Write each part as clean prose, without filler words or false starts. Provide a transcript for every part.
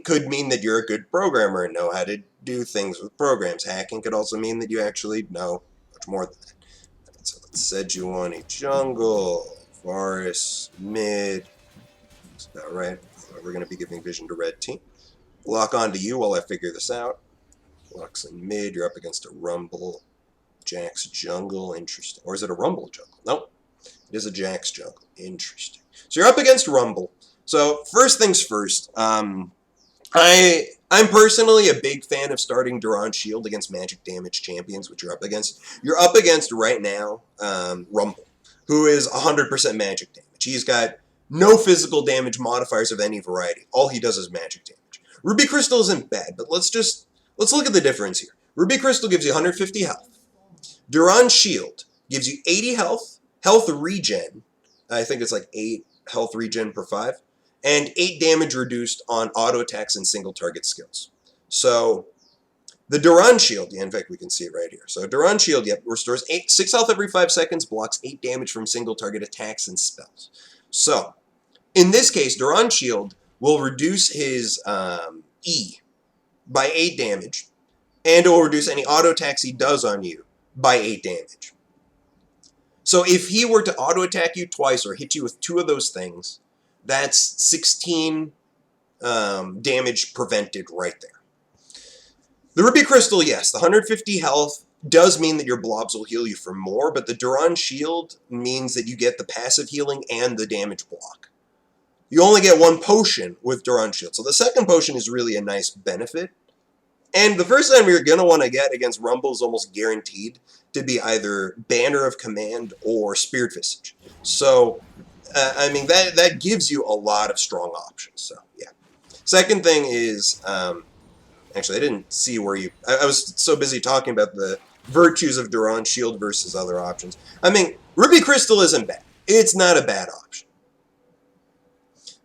could mean that you're a good programmer and know how to do things with programs. Hacking could also mean that you actually know much more than that. So let's Sejuani jungle, Varus mid. That's about right. We're going to be giving vision to red team. Lock onto you while I figure this out. Lux in mid. You're up against a Rumble. Jax jungle. Interesting. Or is it a Rumble jungle? Nope. It is a Jax jungle. Interesting. So you're up against Rumble. So first things first. I'm personally a big fan of starting Duran Shield against magic damage champions, which you're up against. You're up against right now Rumble, who is 100% magic damage. He's got no physical damage modifiers of any variety. All he does is magic damage. Ruby Crystal isn't bad, but let's look at the difference here. Ruby Crystal gives you 150 health. Duran Shield gives you 80 health regen. I think it's like 8 health regen per 5. And 8 damage reduced on auto attacks and single target skills. So the Duran Shield, yeah, in fact we can see it right here. So Duran Shield, yep, restores 6 health every 5 seconds, blocks 8 damage from single target attacks and spells. So in this case, Duran Shield will reduce his E by 8 damage, and it will reduce any auto attacks he does on you by 8 damage. So if he were to auto attack you twice or hit you with 2 of those things, that's 16 damage prevented right there. The Ruby Crystal, yes, the 150 health does mean that your blobs will heal you for more, but the Duran Shield means that you get the passive healing and the damage block. You only get 1 potion with Duran Shield, so the second potion is really a nice benefit. And the first time you're going to want to get against Rumble is almost guaranteed to be either Banner of Command or Spirit Visage. So I mean, that gives you a lot of strong options. So, yeah. Second thing is, actually, I didn't see where you... I was so busy talking about the virtues of Duran Shield versus other options. I mean, Ruby Crystal isn't bad. It's not a bad option.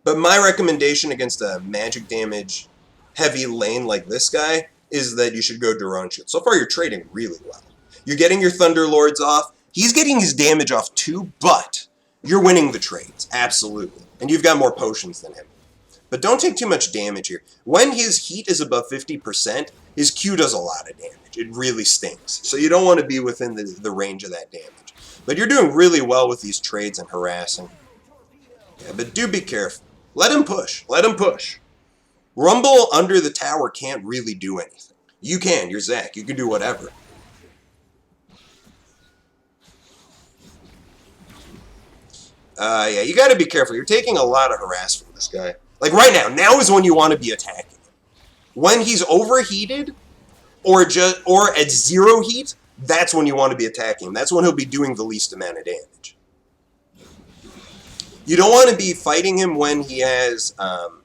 But my recommendation against a magic damage heavy lane like this guy is that you should go Duran Shield. So far, you're trading really well. You're getting your Thunder Lords off. He's getting his damage off too, but... you're winning the trades, absolutely. And you've got more potions than him. But don't take too much damage here. When his heat is above 50%, his Q does a lot of damage. It really stings. So you don't want to be within the range of that damage. But you're doing really well with these trades and harassing. Yeah, but do be careful. Let him push. Let him push. Rumble under the tower can't really do anything. You can. You're Zac. You can do whatever. Yeah, you got to be careful. You're taking a lot of harass from this guy. Like right now is when you want to be attacking him. When he's overheated or at 0 heat, that's when you want to be attacking him. That's when he'll be doing the least amount of damage. You don't want to be fighting him when he has over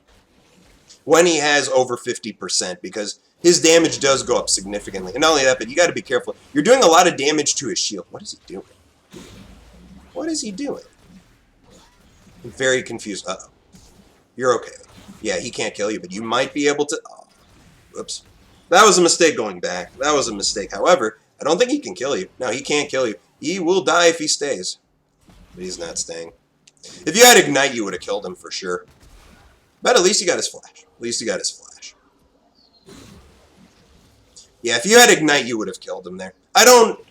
50% because his damage does go up significantly. And not only that, but you got to be careful. You're doing a lot of damage to his shield. What is he doing? What is he doing? I'm very confused. Uh-oh. You're okay. Yeah, he can't kill you, but you might be able to... Oh, whoops. That was a mistake going back. That was a mistake. However, I don't think he can kill you. No, he can't kill you. He will die if he stays. But he's not staying. If you had Ignite, you would have killed him for sure. But at least he got his flash. At least he got his flash. Yeah, if you had Ignite, you would have killed him there. I don't...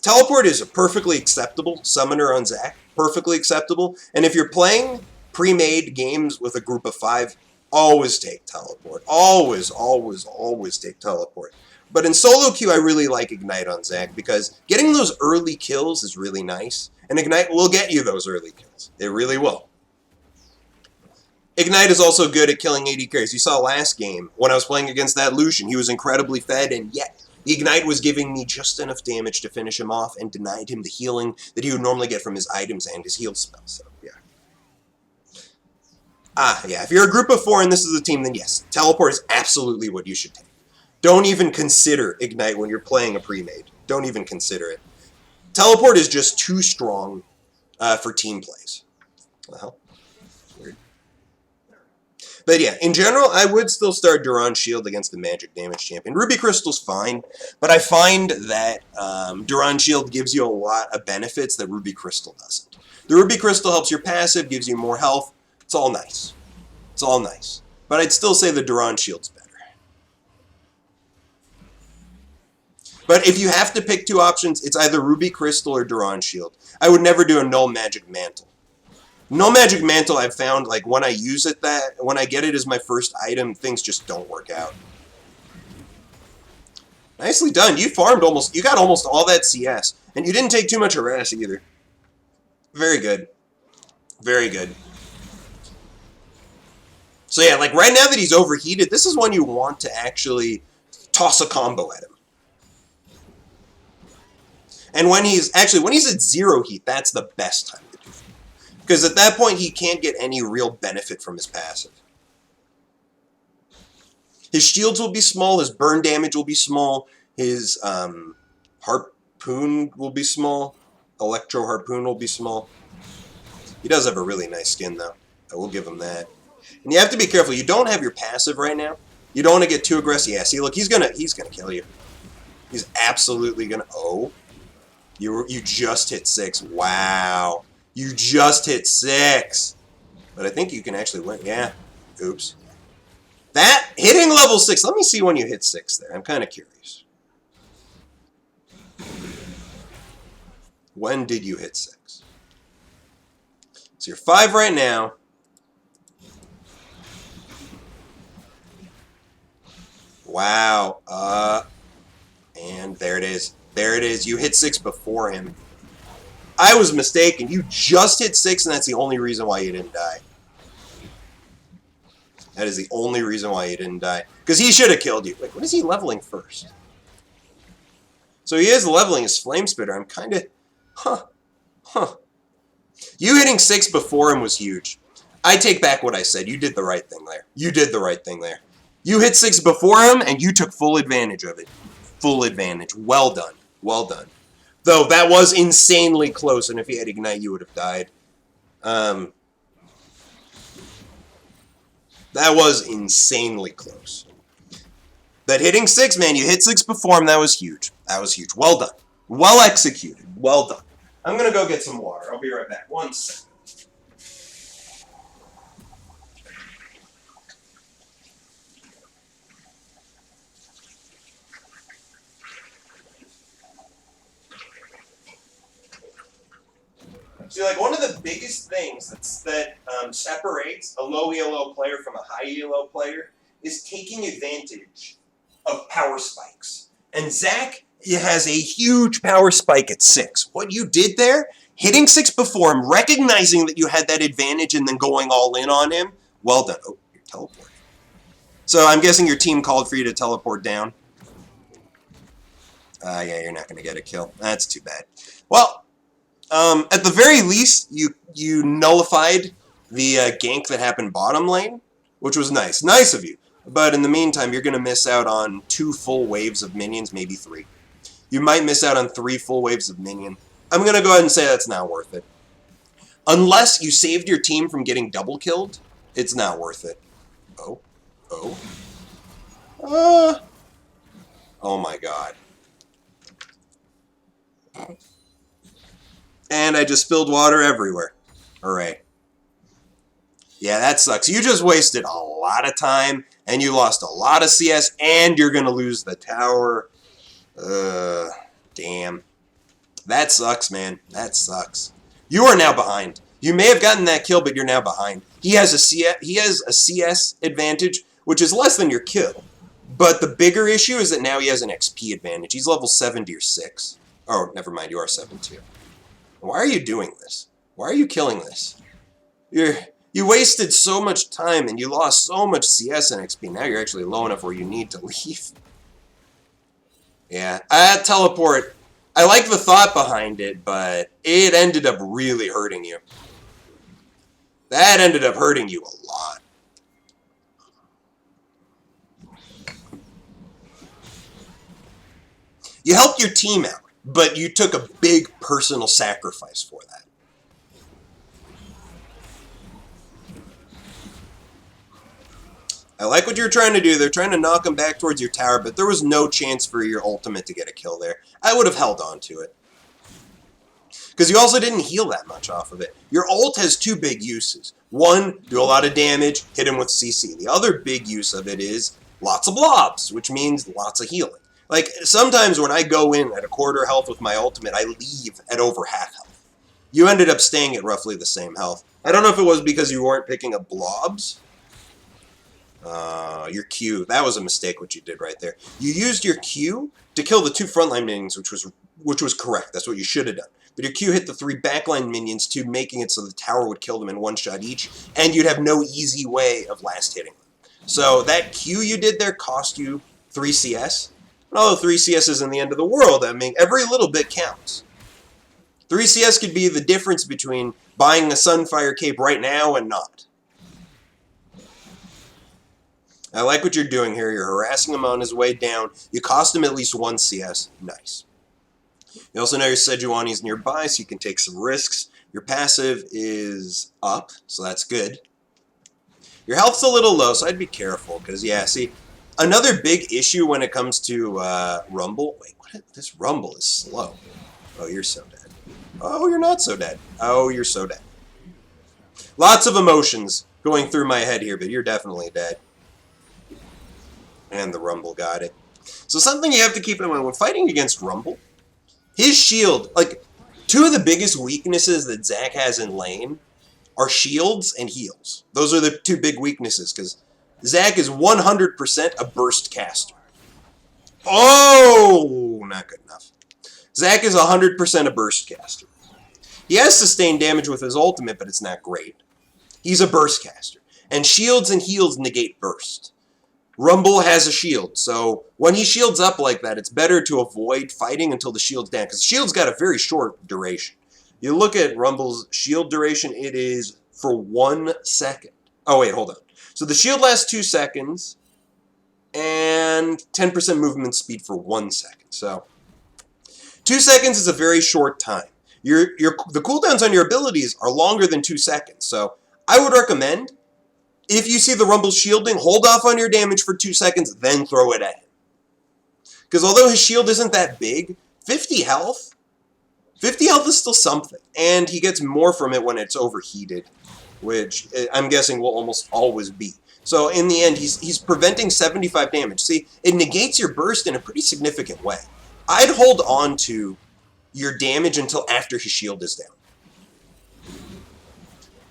Teleport is a perfectly acceptable summoner on Zac. Perfectly acceptable. And if you're playing pre-made games with a group of 5, always take Teleport. Always, always, always take Teleport. But in solo queue, I really like Ignite on Zac because getting those early kills is really nice. And Ignite will get you those early kills. It really will. Ignite is also good at killing AD carries. You saw last game when I was playing against that Lucian. He was incredibly fed, and yet the Ignite was giving me just enough damage to finish him off and denied him the healing that he would normally get from his items and his heal spell. So, yeah. Yeah, if you're a group of 4 and this is a team, then yes, Teleport is absolutely what you should take. Don't even consider Ignite when you're playing a pre-made. Don't even consider it. Teleport is just too strong for team plays. Well, weird. But yeah, in general, I would still start Duran Shield against the magic damage champion. Ruby Crystal's fine, but I find that Duran Shield gives you a lot of benefits that Ruby Crystal doesn't. The Ruby Crystal helps your passive, gives you more health. It's all nice. It's all nice. But I'd still say the Duran Shield's better. But if you have to pick two options, it's either Ruby Crystal or Duran Shield. I would never do a Null Magic Mantle. Null Magic Mantle, I've found, like, when I use it, when I get it as my first item, things just don't work out. Nicely done. You farmed almost, you got almost all that CS. And you didn't take too much harass either. Very good. Very good. So yeah, like right now that he's overheated, this is when you want to actually toss a combo at him. And when he's at 0 heat, that's the best time to do it. Because at that point, he can't get any real benefit from his passive. His shields will be small, his burn damage will be small, his harpoon will be small, electro harpoon will be small. He does have a really nice skin, though. I will give him that. And you have to be careful. You don't have your passive right now. You don't want to get too aggressive. Yeah, see, look, he's gonna kill you. He's absolutely gonna. Oh, you just hit 6. Wow, you just hit 6. But I think you can actually win. Yeah. Oops. That hitting level 6. Let me see when you hit 6 there. I'm kind of curious. When did you hit 6? So you're 5 right now. Wow. And there it is. There it is. You hit 6 before him. I was mistaken. You just hit 6, and that's the only reason why you didn't die. That is the only reason why you didn't die. Because he should have killed you. Like, what is he leveling first? So he is leveling his Flame Spitter. I'm kind of... Huh. You hitting 6 before him was huge. I take back what I said. You did the right thing there. You did the right thing there. You hit 6 before him, and you took full advantage of it. Full advantage. Well done. Well done. Though, that was insanely close, and if he had Ignite, you would have died. That was insanely close. That hitting 6, man, you hit 6 before him, that was huge. That was huge. Well done. Well executed. Well done. I'm going to go get some water. I'll be right back. 1 second. See, like, one of the biggest things that separates a low ELO player from a high ELO player is taking advantage of power spikes. And Zach has a huge power spike at 6. What you did there, hitting 6 before him, recognizing that you had that advantage and then going all in on him, well done. Oh, you're teleporting. So I'm guessing your team called for you to teleport down. Yeah, you're not going to get a kill. That's too bad. Well... at the very least, you nullified the gank that happened bottom lane, which was nice. Nice of you. But in the meantime, you're going to miss out on 2 full waves of minions, maybe 3. You might miss out on 3 full waves of minion. I'm going to go ahead and say that's not worth it. Unless you saved your team from getting double killed, it's not worth it. Oh. Oh my god. And I just spilled water everywhere. Alright. Yeah, that sucks. You just wasted a lot of time, and you lost a lot of CS, and you're going to lose the tower. Damn. That sucks, man. That sucks. You are now behind. You may have gotten that kill, but you're now behind. He has a CS advantage, which is less than your kill. But the bigger issue is that now he has an XP advantage. He's level 70 or 6. Oh, never mind. You are 7-2. Why are you doing this? Why are you killing this? You wasted so much time and you lost so much CS and XP. Now you're actually low enough where you need to leave. Yeah, that teleport, I like the thought behind it, but it ended up really hurting you. That ended up hurting you a lot. You helped your team out. But you took a big personal sacrifice for that. I like what you're trying to do. They're trying to knock him back towards your tower, but there was no chance for your ultimate to get a kill there. I would have held on to it. Because you also didn't heal that much off of it. Your ult has 2 big uses. One, do a lot of damage, hit him with CC. The other big use of it is lots of blobs, which means lots of healing. Like, sometimes when I go in at a quarter health with my ultimate, I leave at over half health. You ended up staying at roughly the same health. I don't know if it was because you weren't picking up blobs. Your Q. That was a mistake what you did right there. You used your Q to kill the 2 frontline minions, which was correct. That's what you should have done. But your Q hit the 3 backline minions too, making it so the tower would kill them in 1 shot each, and you'd have no easy way of last hitting them. So that Q you did there cost you 3 CS. And although 3 CS isn't the end of the world, I mean, every little bit counts. 3 CS could be the difference between buying a Sunfire cape right now and not. I like what you're doing here. You're harassing him on his way down. You cost him at least 1 CS. Nice. You also know your Sejuani's nearby, so you can take some risks. Your passive is up, so that's good. Your health's a little low, so I'd be careful, because, yeah, see, another big issue when it comes to Rumble... Wait, what? This Rumble is slow. Oh, you're so dead. Oh, you're not so dead. Oh, you're so dead. Lots of emotions going through my head here, but you're definitely dead. And the Rumble got it. So something you have to keep in mind when fighting against Rumble, his shield, like, 2 of the biggest weaknesses that Zac has in lane are shields and heals. Those are the 2 big weaknesses, because Zac is 100% a burst caster. Oh, not good enough. Zac is 100% a burst caster. He has sustained damage with his ultimate, but it's not great. He's a burst caster. And shields and heals negate burst. Rumble has a shield, so when he shields up like that, it's better to avoid fighting until the shield's down, because the shield's got a very short duration. You look at Rumble's shield duration, it is for 1 second. Oh, wait, hold on. So the shield lasts 2 seconds, and 10% movement speed for 1 second. So 2 seconds is a very short time. The cooldowns on your abilities are longer than 2 seconds, so I would recommend, if you see the Rumble shielding, hold off on your damage for 2 seconds, then throw it at him. Because although his shield isn't that big, 50 health is still something. And he gets more from it when it's overheated, which I'm guessing will almost always be. So in the end, he's preventing 75 damage. See, it negates your burst in a pretty significant way. I'd hold on to your damage until after his shield is down.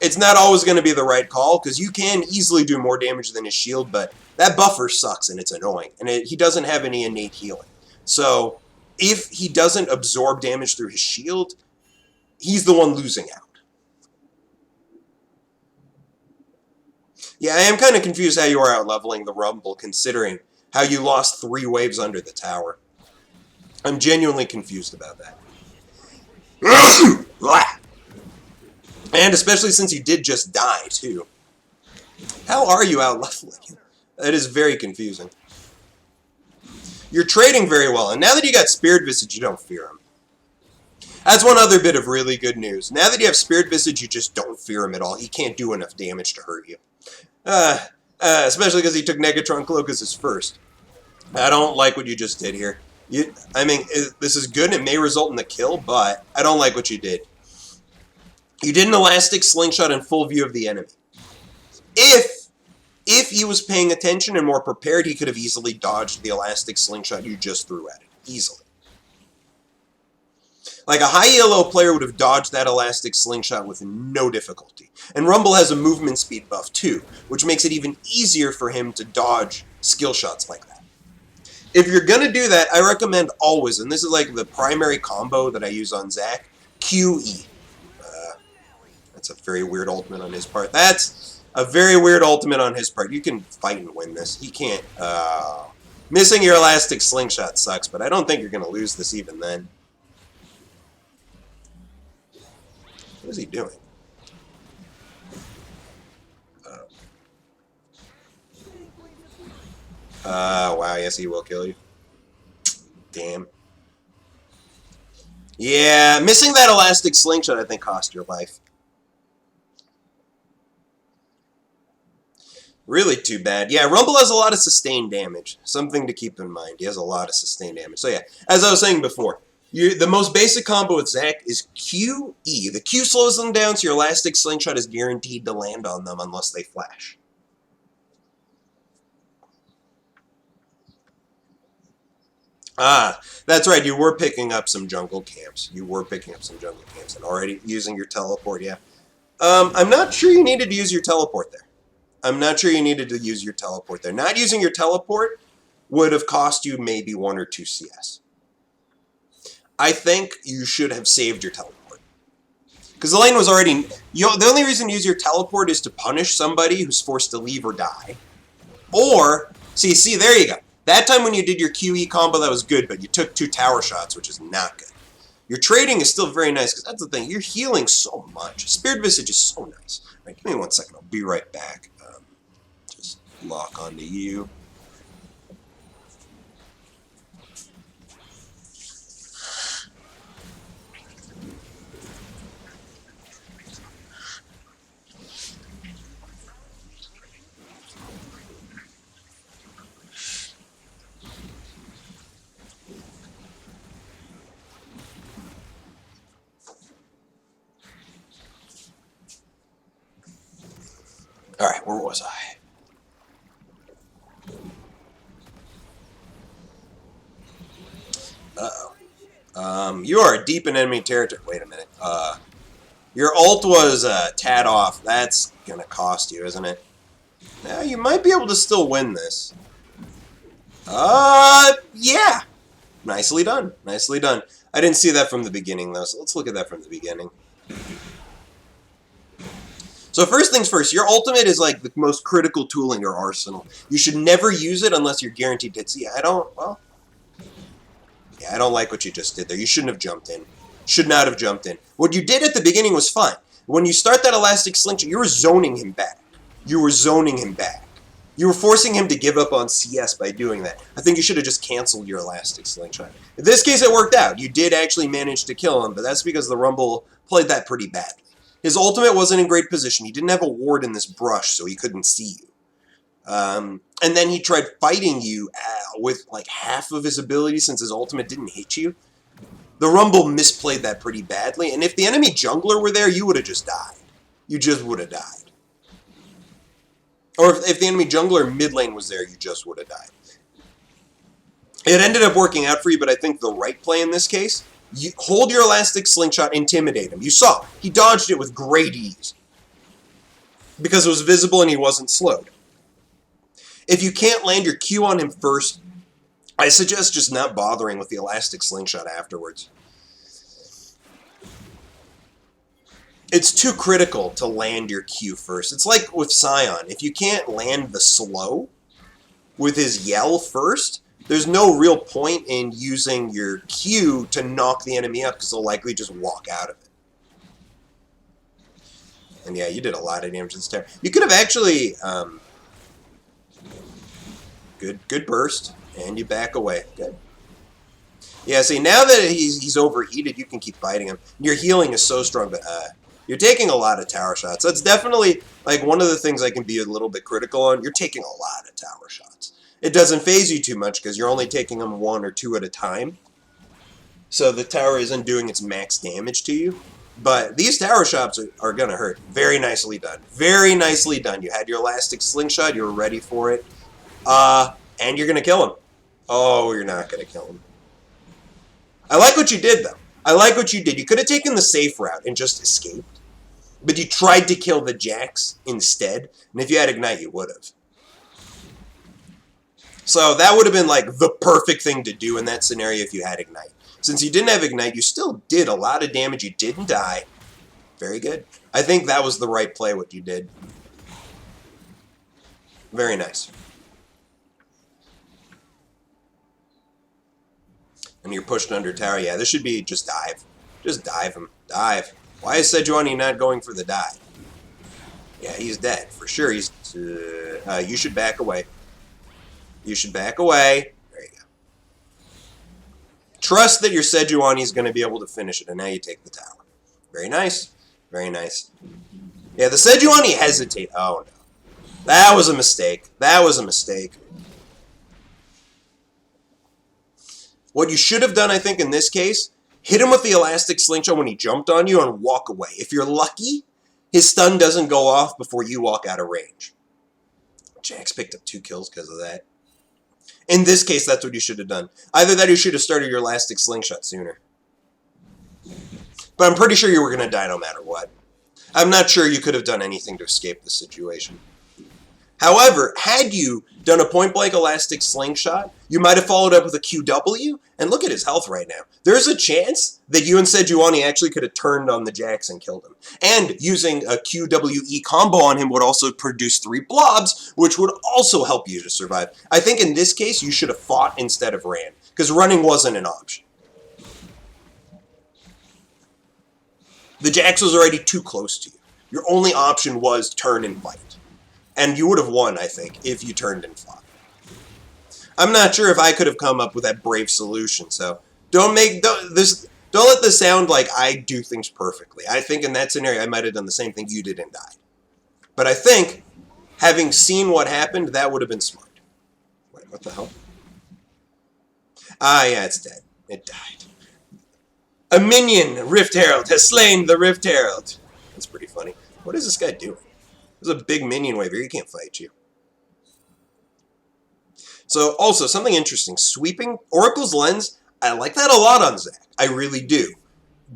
It's not always going to be the right call, because you can easily do more damage than his shield, but that buffer sucks and it's annoying. And he doesn't have any innate healing. So if he doesn't absorb damage through his shield, he's the one losing out. Yeah, I am kind of confused how you are out-leveling the Rumble, considering how you lost 3 waves under the tower. I'm genuinely confused about that. And especially since you did just die, too. How are you out-leveling him? That is very confusing. You're trading very well, and now that you got Spirit Visage, you don't fear him. That's one other bit of really good news. Now that you have Spirit Visage, you just don't fear him at all. He can't do enough damage to hurt you. Especially because he took Negatron Cloak as his first. I don't like what you just did here. I mean, this is good, and it may result in the kill, but I don't like what you did. You did an elastic slingshot in full view of the enemy. If he was paying attention and more prepared, he could have easily dodged the elastic slingshot you just threw at him. Easily. Like, a high ELO player would have dodged that elastic slingshot with no difficulty. And Rumble has a movement speed buff too, which makes it even easier for him to dodge skill shots like that. If you're going to do that, I recommend always, and this is like the primary combo that I use on Zac, QE. That's a very weird ultimate on his part. That's a very weird ultimate on his part. You can fight and win this. He can't. Missing your elastic slingshot sucks, but I don't think you're going to lose this even then. What is he doing? Wow, yes, he will kill you. Damn. Yeah, missing that elastic slingshot, I think, cost your life. Really too bad. Yeah, Rumble has a lot of sustained damage. Something to keep in mind. He has a lot of sustained damage. So yeah, as I was saying before, The most basic combo with Zac is QE. The Q slows them down, so your Elastic Slingshot is guaranteed to land on them unless they flash. Ah, that's right. You were picking up some jungle camps. And already using your teleport, yeah. I'm not sure you needed to use your teleport there. Not using your teleport would have cost you maybe 1 or 2 CS. I think you should have saved your teleport. Because the lane was already... the only reason to use your teleport is to punish somebody who's forced to leave or die. Or, see, there you go. That time when you did your QE combo, that was good, but you took 2 tower shots, which is not good. Your trading is still very nice, because that's the thing. You're healing so much. Spirit Visage is so nice. All right, give me 1 second. I'll be right back. Just lock onto you. All right, where was I? Uh-oh. You are deep in enemy territory. Wait a minute. Your ult was tad off. That's going to cost you, isn't it? Now, you might be able to still win this. Yeah. Nicely done. Nicely done. I didn't see that from the beginning, though, so let's look at that from the beginning. So first things first, your ultimate is like the most critical tool in your arsenal. You should never use it unless you're guaranteed to see. I don't like what you just did there. You shouldn't have jumped in. Should not have jumped in. What you did at the beginning was fine. When you start that Elastic Slingshot, you were zoning him back. You were forcing him to give up on CS by doing that. I think you should have just canceled your Elastic Slingshot. In this case, it worked out. You did actually manage to kill him, but that's because the Rumble played that pretty badly. His ultimate wasn't in great position. He didn't have a ward in this brush, so he couldn't see you. And then he tried fighting you with like half of his ability since his ultimate didn't hit you. The Rumble misplayed that pretty badly, and if the enemy jungler were there, you would have just died. You just would have died. Or if the enemy jungler mid lane was there, you just would have died. It ended up working out for you, but I think the right play in this case, you hold your Elastic Slingshot, intimidate him. You saw, he dodged it with great ease. Because it was visible and he wasn't slowed. If you can't land your Q on him first, I suggest just not bothering with the Elastic Slingshot afterwards. It's too critical to land your Q first. It's like with Sion. If you can't land the slow with his yell first, there's no real point in using your Q to knock the enemy up because they'll likely just walk out of it. And yeah, you did a lot of damage to this tower. You could have actually... Good burst, and you back away. Good. Yeah, see, now that he's overheated, you can keep fighting him. Your healing is so strong, but you're taking a lot of tower shots. That's definitely, like, one of the things I can be a little bit critical on. You're taking a lot of tower shots. It doesn't phase you too much because you're only taking them 1 or 2 at a time. So the tower isn't doing its max damage to you. But these tower shots are going to hurt. Very nicely done. Very nicely done. You had your Elastic Slingshot. You were ready for it. And you're going to kill him. Oh, you're not going to kill him. I like what you did, though. I like what you did. You could have taken the safe route and just escaped. But you tried to kill the Jax instead. And if you had Ignite, you would have. So that would have been like the perfect thing to do in that scenario if you had Ignite. Since you didn't have Ignite, you still did a lot of damage. You didn't die. Very good. I think that was the right play, what you did. Very nice. And you're pushed under tower. Yeah, this should be just dive. Just dive him. Dive. Why is Sejuani not going for the dive? Yeah, he's dead. For sure, he's... you should back away. You should back away. There you go. Trust that your Sejuani is going to be able to finish it, and now you take the tower. Very nice. Very nice. Yeah, the Sejuani hesitate. Oh, no. That was a mistake. That was a mistake. What you should have done, I think, in this case, hit him with the elastic slingshot when he jumped on you and walk away. If you're lucky, his stun doesn't go off before you walk out of range. Jax picked up 2 kills because of that. In this case, that's what you should have done. Either that or you should have started your elastic slingshot sooner. But I'm pretty sure you were going to die no matter what. I'm not sure you could have done anything to escape the situation. However, had you done a point-blank elastic slingshot, you might have followed up with a QW, and look at his health right now. There's a chance that you and Sejuani actually could have turned on the Jax and killed him. And using a QWE combo on him would also produce 3 blobs, which would also help you to survive. I think in this case, you should have fought instead of ran, because running wasn't an option. The Jax was already too close to you. Your only option was turn and fight. And you would have won, I think, if you turned and fought. I'm not sure if I could have come up with that brave solution, so don't let this sound like I do things perfectly. I think in that scenario I might have done the same thing you did and died. But I think, having seen what happened, that would have been smart. Wait, what the hell? Ah, yeah, it's dead. It died. A minion, Rift Herald, has slain the Rift Herald. That's pretty funny. What is this guy doing? There's a big minion wave here. He can't fight you. So, also, something interesting. Sweeping Oracle's Lens, I like that a lot on Zac. I really do.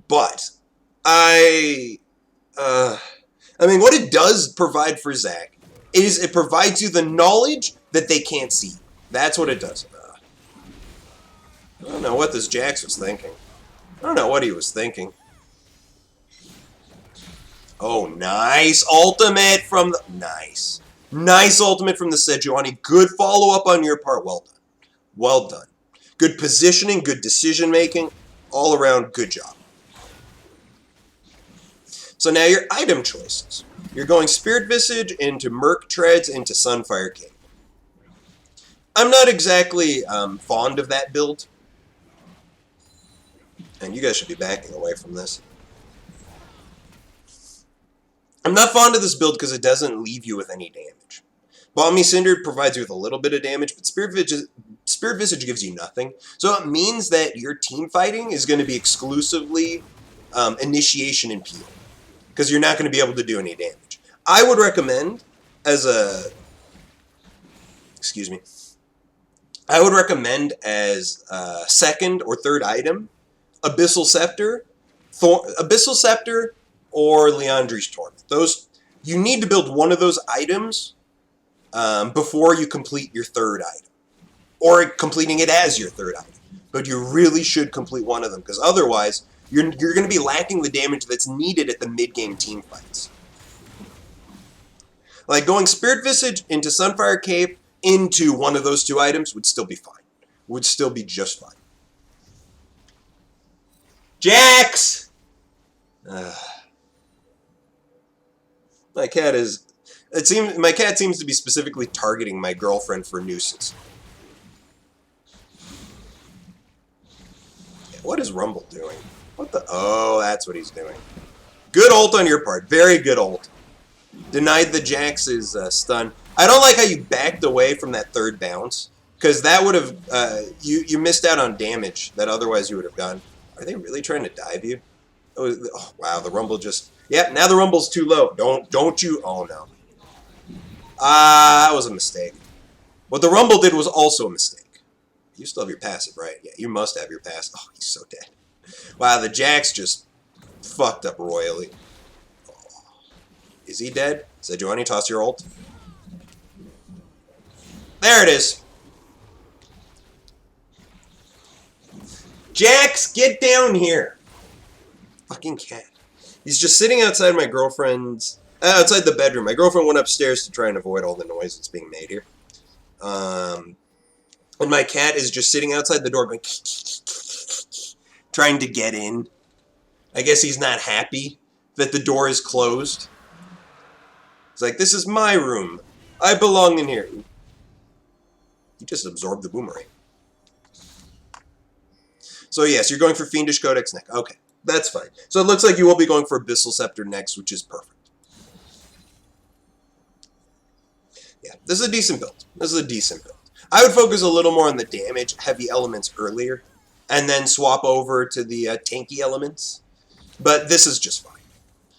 But, I mean, what it does provide for Zac is it provides you the knowledge that they can't see. That's what it does. I don't know what this Jax was thinking. I don't know what he was thinking. Oh, nice ultimate from the... Nice. Nice ultimate from the Sejuani. Good follow-up on your part. Well done. Well done. Good positioning, good decision-making. All around, good job. So now your item choices. You're going Spirit Visage into Merc Treads into Sunfire Cape. I'm not exactly fond of that build. And you guys should be backing away from this. I'm not fond of this build because it doesn't leave you with any damage. Balmy Cinder provides you with a little bit of damage, but Spirit Visage gives you nothing. So it means that your team fighting is going to be exclusively initiation and peel, because you're not going to be able to do any damage. I would recommend as a... Excuse me. I would recommend as a second or third item, Abyssal Scepter, or Liandry's Torment. Those, you need to build one of those items before you complete your third item. Or completing it as your third item. But you really should complete one of them, because otherwise, you're going to be lacking the damage that's needed at the mid-game team fights. Like, going Spirit Visage into Sunfire Cape into one of those 2 items would still be fine. Would still be just fine. Jax! My cat seems to be specifically targeting my girlfriend for nuisance. Yeah, what is Rumble doing? What the... Oh, that's what he's doing. Good ult on your part. Very good ult. Denied the Jax's stun. I don't like how you backed away from that third bounce, because that would have... you missed out on damage that otherwise you would have gotten. Are they really trying to dive you? Oh, wow, the Rumble just... Yep, now the Rumble's too low. Don't you... Oh, no. That was a mistake. What the Rumble did was also a mistake. You still have your passive, right? Yeah, you must have your passive. Oh, he's so dead. Wow, the Jax just fucked up royally. Oh. Is he dead? Sejuani, toss your ult. There it is. Jax, get down here. Fucking cat. He's just sitting outside my girlfriend's... outside the bedroom. My girlfriend went upstairs to try and avoid all the noise that's being made here. And my cat is just sitting outside the door going... trying to get in. I guess he's not happy that the door is closed. It's like, this is my room. I belong in here. He just absorbed the boomerang. So yes, you're going for Fiendish Codex next. Okay, that's fine. So it looks like you will be going for Abyssal Scepter next, which is perfect. Yeah, this is a decent build. This is a decent build. I would focus a little more on the damage-heavy elements earlier, and then swap over to the tanky elements. But this is just fine.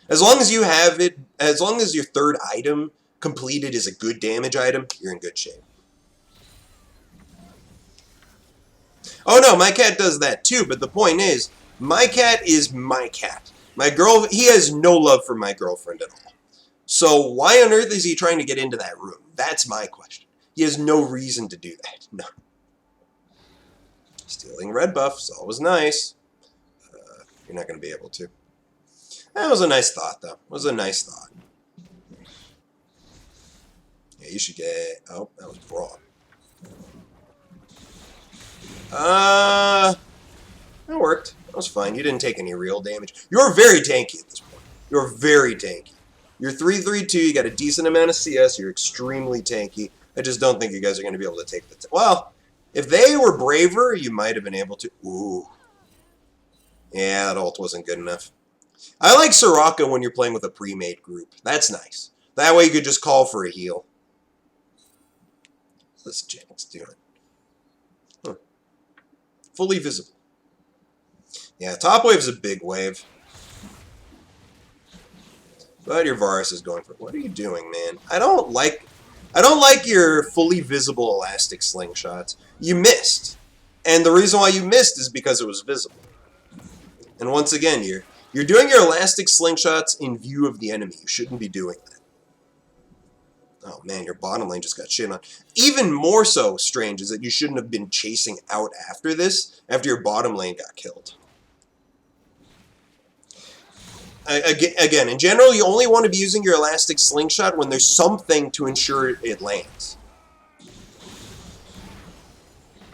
As long as you have it, as long as your third item completed is a good damage item, you're in good shape. Oh no, my cat does that too, but the point is, my cat is my cat. He has no love for my girlfriend at all. So why on earth is he trying to get into that room? That's my question. He has no reason to do that. No. Stealing red buff is always nice. You're not going to be able to. That was a nice thought, though. It was a nice thought. Yeah, you should get... Oh, that was broad. That worked. That was fine. You didn't take any real damage. You're very tanky at this point. You're very tanky. You're 3-3-2. You got a decent amount of CS. You're extremely tanky. I just don't think you guys are going to be able to take the... Well, if they were braver, you might have been able to... Ooh. Yeah, that ult wasn't good enough. I like Soraka when you're playing with a pre-made group. That's nice. That way you could just call for a heal. What's Jax doing? Huh. Fully visible. Yeah, top wave's a big wave. But your Varus is going for... What are you doing, man? I don't like your fully visible elastic slingshots. You missed. And the reason why you missed is because it was visible. And once again, you're doing your elastic slingshots in view of the enemy. You shouldn't be doing that. Oh man, your bottom lane just got shit on. Even more so strange is that you shouldn't have been chasing out after this, after your bottom lane got killed. Again, in general, you only want to be using your elastic slingshot when there's something to ensure it lands.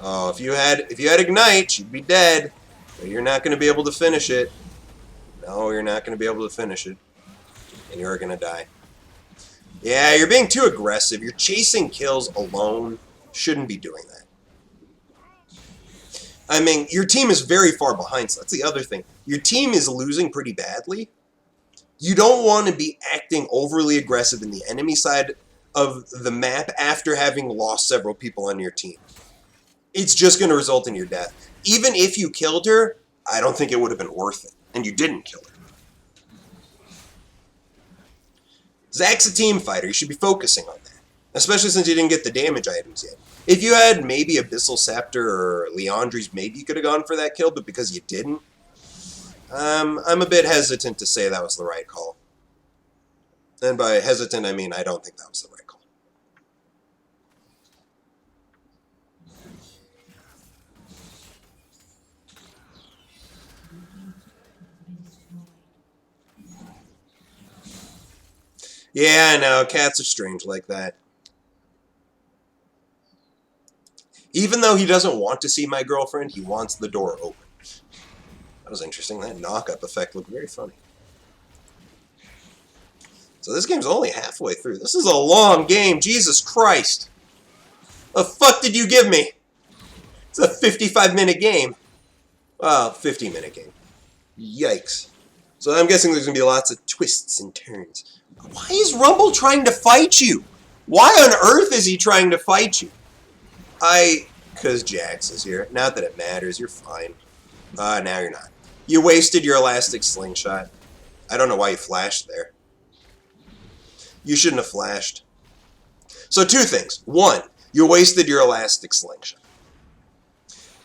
Oh, if you had Ignite, you'd be dead. But you're not going to be able to finish it. No, you're not going to be able to finish it. And you're going to die. Yeah, you're being too aggressive. You're chasing kills alone. Shouldn't be doing that. I mean, your team is very far behind, so that's the other thing. Your team is losing pretty badly. You don't want to be acting overly aggressive in the enemy side of the map after having lost several people on your team. It's just going to result in your death. Even if you killed her, I don't think it would have been worth it. And you didn't kill her. Zack's a team fighter. You should be focusing on that. Especially since you didn't get the damage items yet. If you had maybe Abyssal Scepter or Leandri's, maybe you could have gone for that kill, but because you didn't, I'm a bit hesitant to say that was the right call. And by hesitant, I mean I don't think that was the right call. Yeah, I know. Cats are strange like that. Even though he doesn't want to see my girlfriend, he wants the door open. That was interesting. That knock-up effect looked very funny. So this game's only halfway through. This is a long game. Jesus Christ. The fuck did you give me? It's a 55-minute game. Well, 50-minute game. Yikes. So I'm guessing there's going to be lots of twists and turns. Why is Rumble trying to fight you? Why on earth is he trying to fight you? Because Jax is here. Not that it matters. You're fine. Now you're not. You wasted your elastic slingshot. I don't know why you flashed there. You shouldn't have flashed. So two things. One, you wasted your elastic slingshot.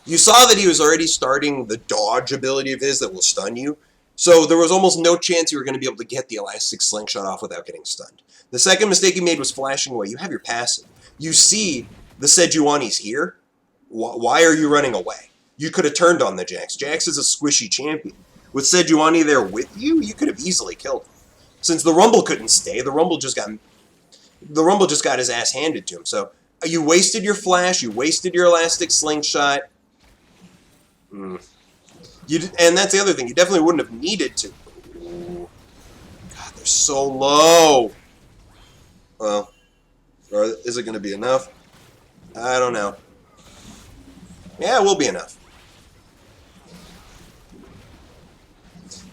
You saw that he was already starting the dodge ability of his that will stun you. So there was almost no chance you were going to be able to get the elastic slingshot off without getting stunned. The second mistake you made was flashing away. You have your passive. You see the Sejuani's here. Why are you running away? You could have turned on the Jax. Jax is a squishy champion. With Sejuani there with you, you could have easily killed him. Since the Rumble couldn't stay, the Rumble just got his ass handed to him. So you wasted your flash, you wasted your elastic slingshot. And that's the other thing. You definitely wouldn't have needed to. Ooh. God, they're so low. Well, is it going to be enough? I don't know. Yeah, it will be enough.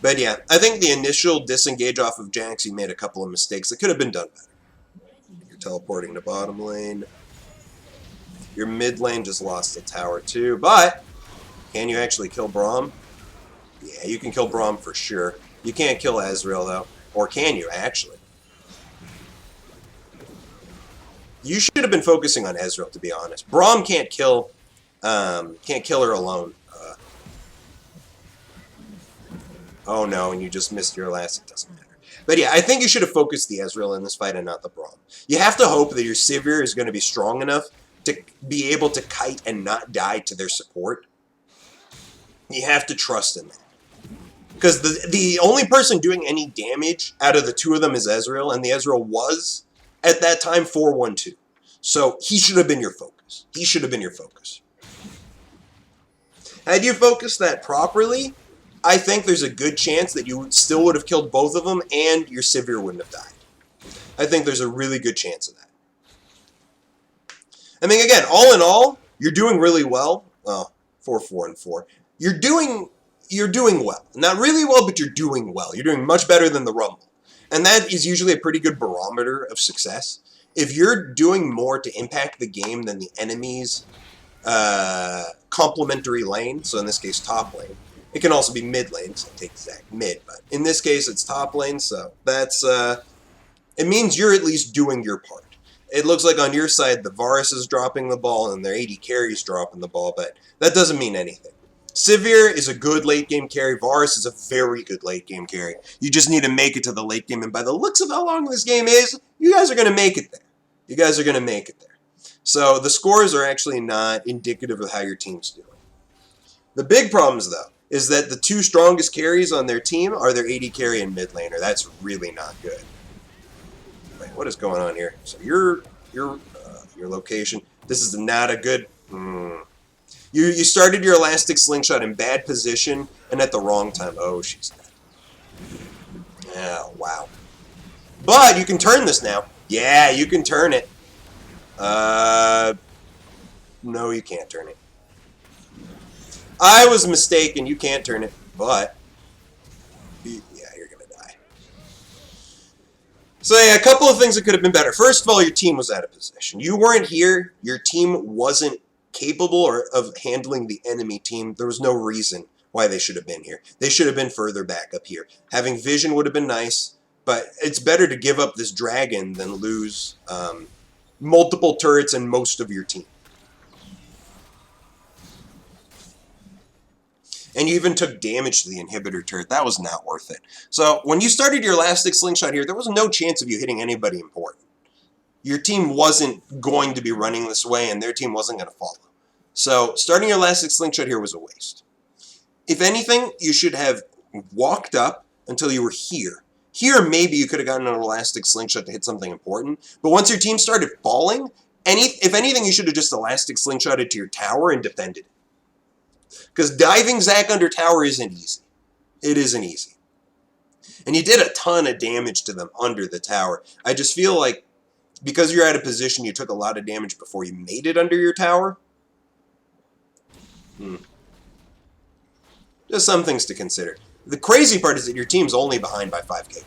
But yeah, I think the initial disengage off of Jax, he made a couple of mistakes that could have been done better. You're teleporting to bottom lane. Your mid lane just lost a tower too, but Can you actually kill Braum? Yeah, you can kill Braum for sure. You can't kill Ezreal, though. Or can you, actually? You should have been focusing on Ezreal, to be honest. Braum can't kill her alone. Oh no, and you just missed your last. It doesn't matter. But yeah, I think you should have focused the Ezreal in this fight and not the Braum. You have to hope that your Sivir is going to be strong enough to be able to kite and not die to their support. You have to trust in that. Because the only person doing any damage out of the two of them is Ezreal, and the Ezreal was, at that time, 4-1-2. So he should have been your focus. He should have been your focus. Had you focused that properly, I think there's a good chance that you still would have killed both of them and your Sivir wouldn't have died. I think there's a really good chance of that. I mean, again, all in all, you're doing really well. 4-4-4. You're doing well. Not really well, but you're doing well. You're doing much better than the Rumble. And that is usually a pretty good barometer of success. If you're doing more to impact the game than the enemy's complementary lane, so in this case, top lane, it can also be mid lane, so I'll take Zac mid, but in this case, it's top lane, so that's, it means you're at least doing your part. It looks like on your side, the Varus is dropping the ball and their AD carry's dropping the ball, but that doesn't mean anything. Sivir is a good late-game carry. Varus is a very good late-game carry. You just need to make it to the late game, and by the looks of how long this game is, you guys are going to make it there. You guys are going to make it there. So the scores are actually not indicative of how your team's doing. The big problems, though, is that the two strongest carries on their team are their AD carry and mid laner. That's really not good. Wait, what is going on here? So your location. This is not a good. You started your elastic slingshot in bad position and at the wrong time. Oh, she's dead. Oh, wow. But you can turn this now. Yeah, you can turn it. No, you can't turn it. I was mistaken. You can't turn it, but yeah, you're gonna die. So yeah, a couple of things that could have been better. First of all, your team was out of position. You weren't here. Your team wasn't capable of handling the enemy team. There was no reason why they should have been here. They should have been further back up here. Having vision would have been nice, but it's better to give up this dragon than lose multiple turrets and most of your team. And you even took damage to the inhibitor turret. That was not worth it. So when you started your elastic slingshot here, there was no chance of you hitting anybody important. Your team wasn't going to be running this way, and their team wasn't going to follow. So starting your elastic slingshot here was a waste. If anything, you should have walked up until you were here. Here, maybe you could have gotten an elastic slingshot to hit something important. But once your team started falling, if anything, you should have just elastic slingshotted to your tower and defended it. Because diving Zac under tower isn't easy. It isn't easy. And you did a ton of damage to them under the tower. I just feel like because you're out of position, you took a lot of damage before you made it under your tower. Just some things to consider. The crazy part is that your team's only behind by 5k gold.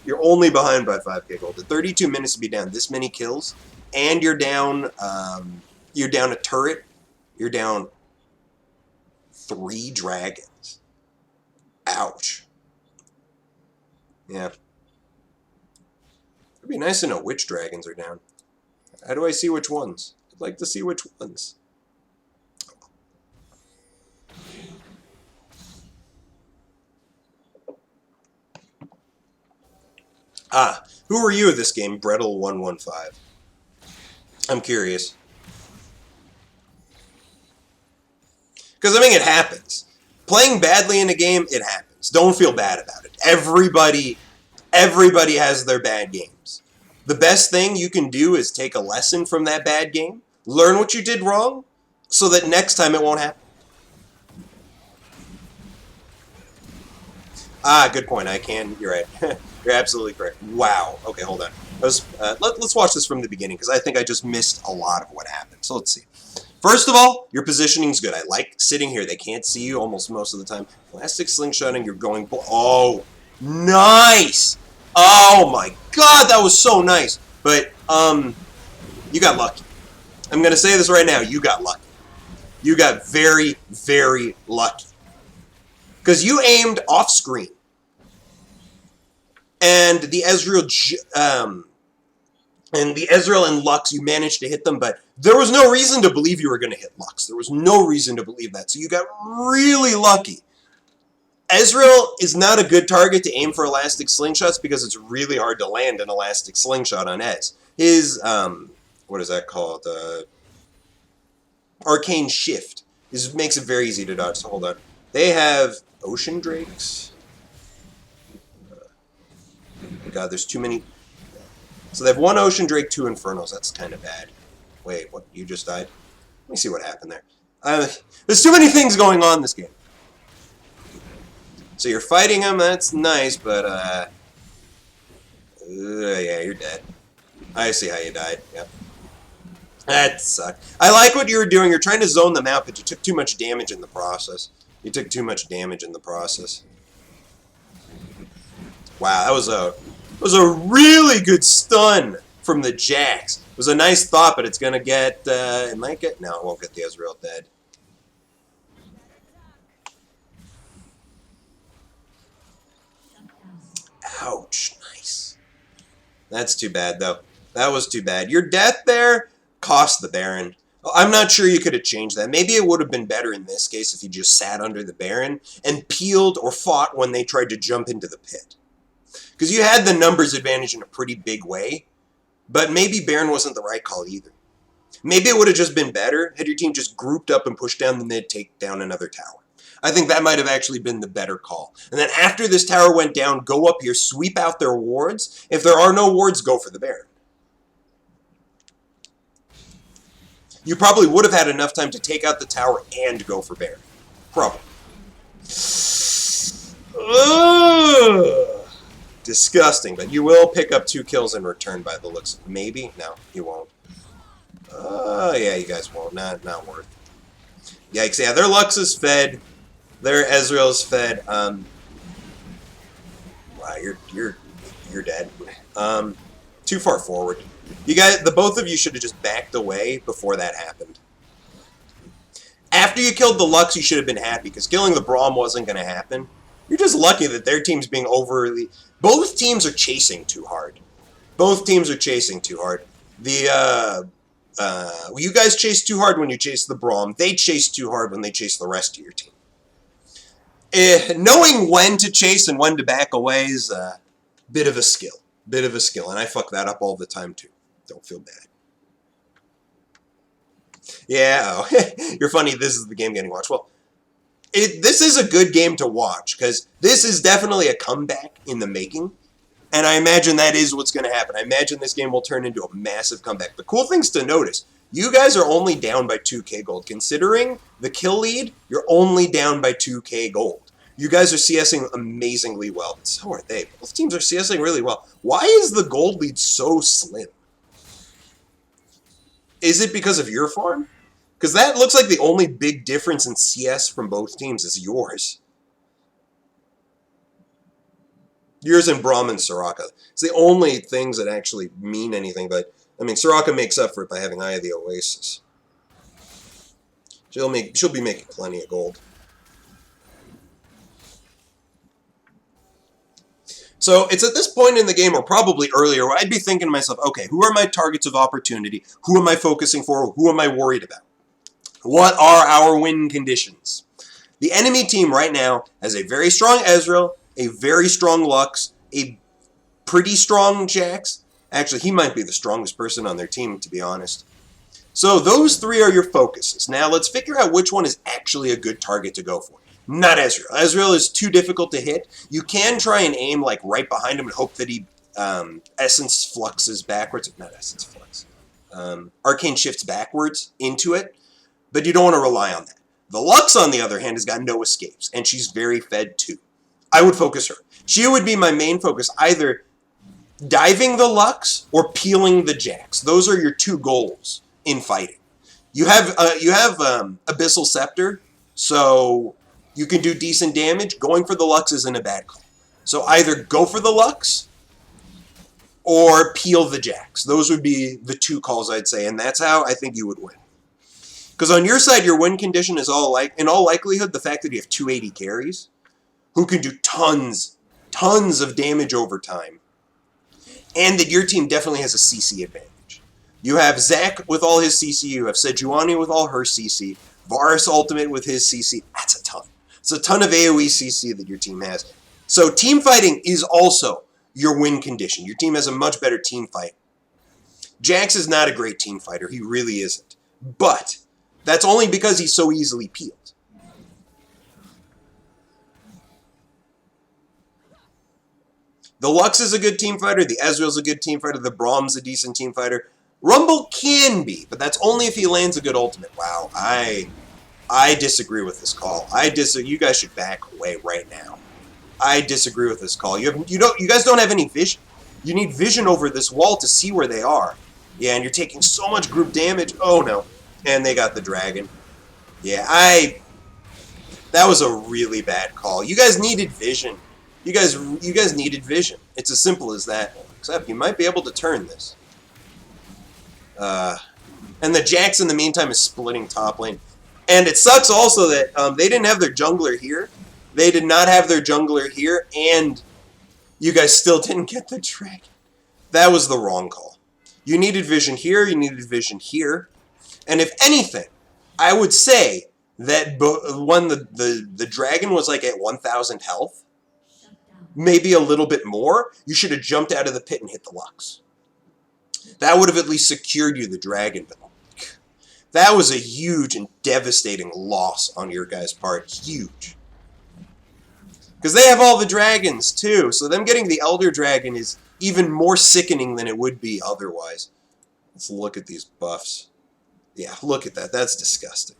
You're only behind by 5k gold. At 32 minutes to be down this many kills, and you're down a turret. You're down 3 dragons. Ouch. Yeah. It'd be nice to know which dragons are down. How do I see which ones? I'd like to see which ones. Who are you at this game? Brettle115. I'm curious. Because, I mean, it happens. Playing badly in a game, it happens. Don't feel bad about it. Everybody has their bad games. The best thing you can do is take a lesson from that bad game, learn what you did wrong, so that next time it won't happen. Good point. You're right. You're absolutely correct. Wow. Okay, hold on. Let's watch this from the beginning, because I think I just missed a lot of what happened. So let's see. First of all, your positioning's good. I like sitting here. They can't see you almost most of the time. Elastic slingshotting, you're going... Oh, nice! Oh my god, that was so nice! But, you got lucky. I'm going to say this right now. You got lucky. You got very, very lucky. Because you aimed off screen. And the Ezreal and Lux, you managed to hit them, but there was no reason to believe you were going to hit Lux. There was no reason to believe that. So you got really lucky. Ezreal is not a good target to aim for elastic slingshots because it's really hard to land an elastic slingshot on Ez. His, what is that called? Arcane Shift makes it very easy to dodge. So hold on. They have Ocean Drakes. God, there's too many. So they have 1 Ocean Drake, 2 Infernos. That's kind of bad. Wait, what? You just died? Let me see what happened there. There's too many things going on in this game. So you're fighting him. That's nice, but yeah, you're dead. I see how you died. Yep. That sucked. I like what you were doing. You're trying to zone them out, but you took too much damage in the process. Wow, that was a really good stun from the Jax. It was a nice thought, but it's going to get... it might get... No, it won't get the Ezreal dead. Ouch. Nice. That's too bad, though. That was too bad. Your death there cost the Baron. I'm not sure you could have changed that. Maybe it would have been better in this case if you just sat under the Baron and peeled or fought when they tried to jump into the pit. Because you had the numbers advantage in a pretty big way, but maybe Baron wasn't the right call either. Maybe it would have just been better had your team just grouped up and pushed down the mid, take down another tower. I think that might have actually been the better call. And then after this tower went down, go up here, sweep out their wards. If there are no wards, go for the Baron. You probably would have had enough time to take out the tower and go for Baron. Probably. Ugh. Disgusting, but you will pick up 2 kills in return by the looks of it. Maybe? No, you won't. Yeah, you guys won't. Not worth it. Yikes, yeah, their Lux is fed. Their Ezreal is fed. Wow, you're dead. Too far forward. You guys, the both of you should have just backed away before that happened. After you killed the Lux, you should have been happy, because killing the Braum wasn't going to happen. You're just lucky that their team's being overly... Both teams are chasing too hard. You guys chase too hard when you chase the Braum. They chase too hard when they chase the rest of your team. Knowing when to chase and when to back away is a bit of a skill. And I fuck that up all the time, too. Don't feel bad. Yeah, oh, you're funny. This is the game getting watched. Well, this is a good game to watch, because this is definitely a comeback in the making, and I imagine that is what's going to happen. I imagine this game will turn into a massive comeback. The cool things to notice, you guys are only down by 2k gold. Considering the kill lead, you're only down by 2k gold. You guys are CSing amazingly well, but so are they. Both teams are CSing really well. Why is the gold lead so slim? Is it because of your farm? Because that looks like the only big difference in CS from both teams is yours. Yours and Braum and Soraka. It's the only things that actually mean anything, but, I mean, Soraka makes up for it by having Eye of the Oasis. She'll be making plenty of gold. So it's at this point in the game, or probably earlier, where I'd be thinking to myself, okay, who are my targets of opportunity? Who am I focusing for? Who am I worried about? What are our win conditions? The enemy team right now has a very strong Ezreal, a very strong Lux, a pretty strong Jax. Actually, he might be the strongest person on their team, to be honest. So those 3 are your focuses. Now let's figure out which one is actually a good target to go for. Not Ezreal. Ezreal is too difficult to hit. You can try and aim like right behind him and hope that he Essence fluxes backwards. Not Essence Flux. Arcane shifts backwards into it. But you don't want to rely on that. The Lux, on the other hand, has got no escapes, and she's very fed too. I would focus her. She would be my main focus, either diving the Lux or peeling the Jax. Those are your 2 goals in fighting. You have Abyssal Scepter, so you can do decent damage. Going for the Lux isn't a bad call. So either go for the Lux or peel the Jax. Those would be the 2 calls I'd say, and that's how I think you would win. Because on your side, your win condition is in all likelihood, the fact that you have 280 carries who can do tons of damage over time. And that your team definitely has a CC advantage. You have Zach with all his CC, you have Sejuani with all her CC, Varus Ultimate with his CC. That's a ton. It's a ton of AoE CC that your team has. So team fighting is also your win condition. Your team has a much better team fight. Jax is not a great team fighter. He really isn't. But that's only because he's so easily peeled. The Lux is a good team fighter. The Ezreal's a good team fighter. The Braum's a decent team fighter. Rumble can be, but that's only if he lands a good ultimate. Wow, I disagree with this call. You guys should back away right now. I disagree with this call. You guys don't have any vision. You need vision over this wall to see where they are. Yeah, and you're taking so much group damage. Oh no. And they got the dragon. Yeah, that was a really bad call. You guys needed vision. You guys needed vision. It's as simple as that. Except you might be able to turn this. And the Jax in the meantime is splitting top lane. And it sucks also that they didn't have their jungler here. They did not have their jungler here, and you guys still didn't get the dragon. That was the wrong call. You needed vision here, you needed vision here. And if anything, I would say that when the dragon was like at 1,000 health, maybe a little bit more, you should have jumped out of the pit and hit the Lux. That would have at least secured you the dragon. But that was a huge and devastating loss on your guys' part. Huge. Because they have all the dragons, too. So them getting the Elder Dragon is even more sickening than it would be otherwise. Let's look at these buffs. Yeah, look at that. That's disgusting.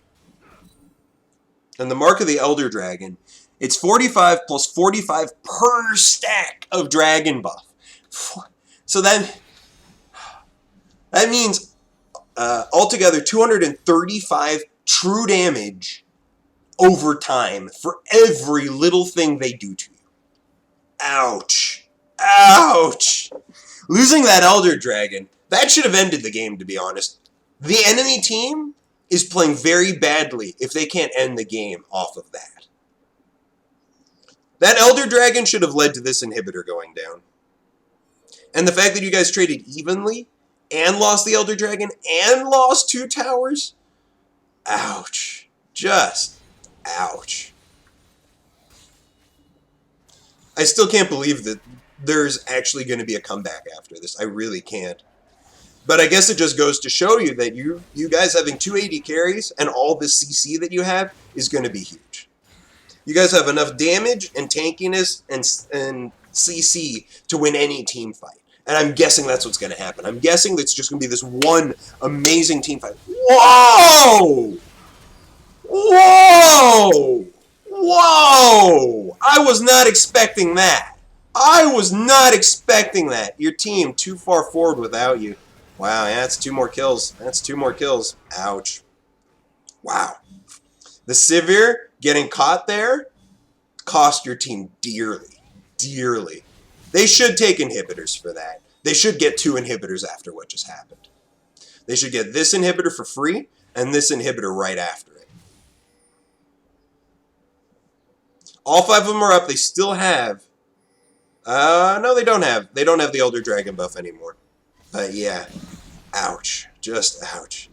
And the mark of the Elder Dragon, it's 45 plus 45 per stack of dragon buff. So that means altogether 235 true damage over time for every little thing they do to you. Ouch. Ouch. Losing that Elder Dragon, that should have ended the game, to be honest. The enemy team is playing very badly if they can't end the game off of that. That Elder Dragon should have led to this inhibitor going down. And the fact that you guys traded evenly and lost the Elder Dragon and lost 2 towers? Ouch. Just ouch. I still can't believe that there's actually going to be a comeback after this. I really can't. But I guess it just goes to show you that you guys having 280 carries and all this CC that you have is going to be huge. You guys have enough damage and tankiness and CC to win any team fight. And I'm guessing that's what's going to happen. I'm guessing that's just going to be this one amazing team fight. Whoa! Whoa! Whoa! I was not expecting that. I was not expecting that. Your team too far forward without you. Wow, yeah, that's 2 more kills. That's 2 more kills. Ouch. Wow. The Sivir getting caught there cost your team dearly. Dearly. They should take inhibitors for that. They should get 2 inhibitors after what just happened. They should get this inhibitor for free and this inhibitor right after it. All 5 of them are up. They still have... no, they don't have. They don't have the Elder Dragon buff anymore. But yeah. Ouch. Just ouch.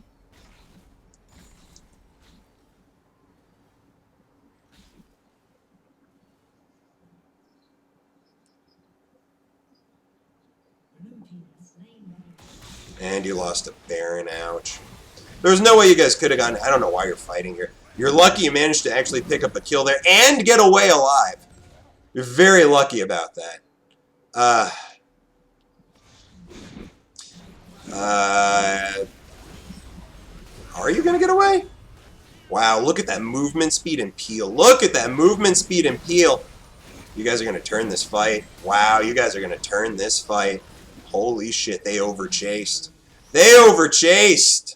And you lost a Baron. Ouch. There's no way you guys could have gotten... I don't know why you're fighting here. You're lucky you managed to actually pick up a kill there and get away alive. You're very lucky about that. Are you going to get away? Wow, look at that movement speed and peel. Look at that movement speed and peel. You guys are going to turn this fight. Wow, you guys are going to turn this fight. Holy shit, they overchased. They overchased!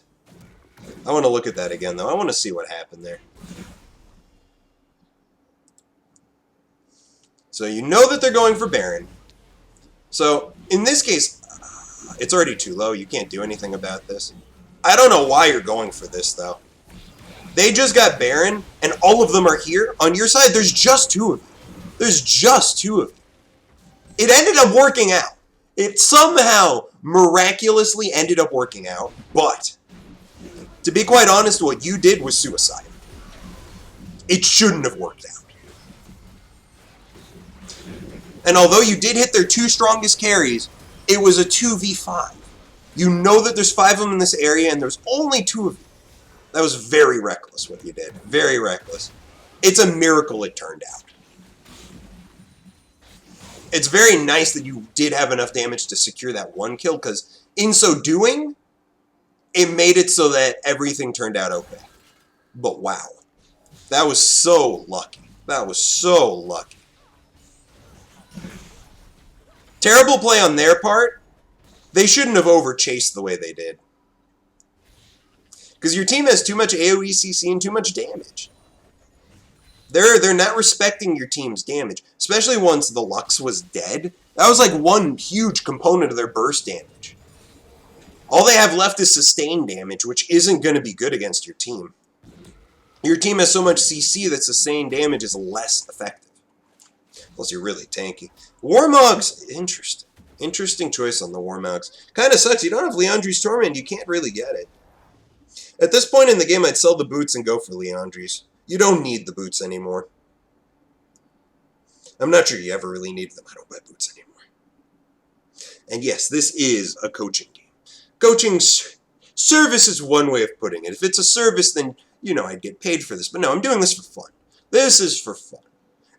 I want to look at that again, though. I want to see what happened there. So you know that they're going for Baron. So, in this case, it's already too low. You can't do anything about this. I don't know why you're going for this, though. They just got Baron, and all of them are here. On your side, there's just 2 of you. There's just 2 of you. It ended up working out. It somehow miraculously ended up working out, but to be quite honest, what you did was suicide. It shouldn't have worked out. And although you did hit their 2 strongest carries, it was a 2v5. You know that there's 5 of them in this area, and there's only 2 of you. That was very reckless what you did. Very reckless. It's a miracle it turned out. It's very nice that you did have enough damage to secure that 1 kill, because in so doing, it made it so that everything turned out okay. But wow. That was so lucky. That was so lucky. Terrible play on their part. They shouldn't have over-chased the way they did. Because your team has too much AoE CC and too much damage. They're not respecting your team's damage. Especially once the Lux was dead. That was like one huge component of their burst damage. All they have left is sustained damage, which isn't going to be good against your team. Your team has so much CC that sustained damage is less effective. Plus, you're really tanky. Warmogs, interesting. Interesting choice on the Warmogs. Kind of sucks. You don't have Liandry's Torment, you can't really get it. At this point in the game, I'd sell the boots and go for Liandry's. You don't need the boots anymore. I'm not sure you ever really need them. I don't buy boots anymore. And yes, this is a coaching game. Coaching service is one way of putting it. If it's a service, then, you know, I'd get paid for this. But no, I'm doing this for fun. This is for fun.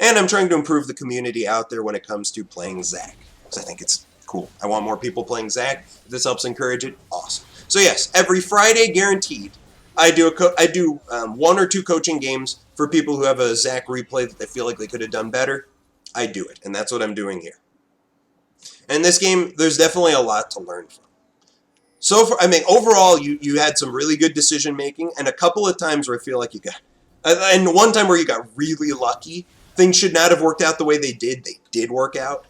And I'm trying to improve the community out there when it comes to playing Zac. Because I think it's cool. I want more people playing Zac. If this helps encourage it, awesome. So yes, every Friday, guaranteed, I do 1 or 2 coaching games for people who have a Zac replay that they feel like they could have done better. I do it, and that's what I'm doing here. And this game, there's definitely a lot to learn from. So far, I mean, overall, you had some really good decision making, and a couple of times where I feel like you got, and one time where you got really lucky. Things should not have worked out the way they did. They did work out.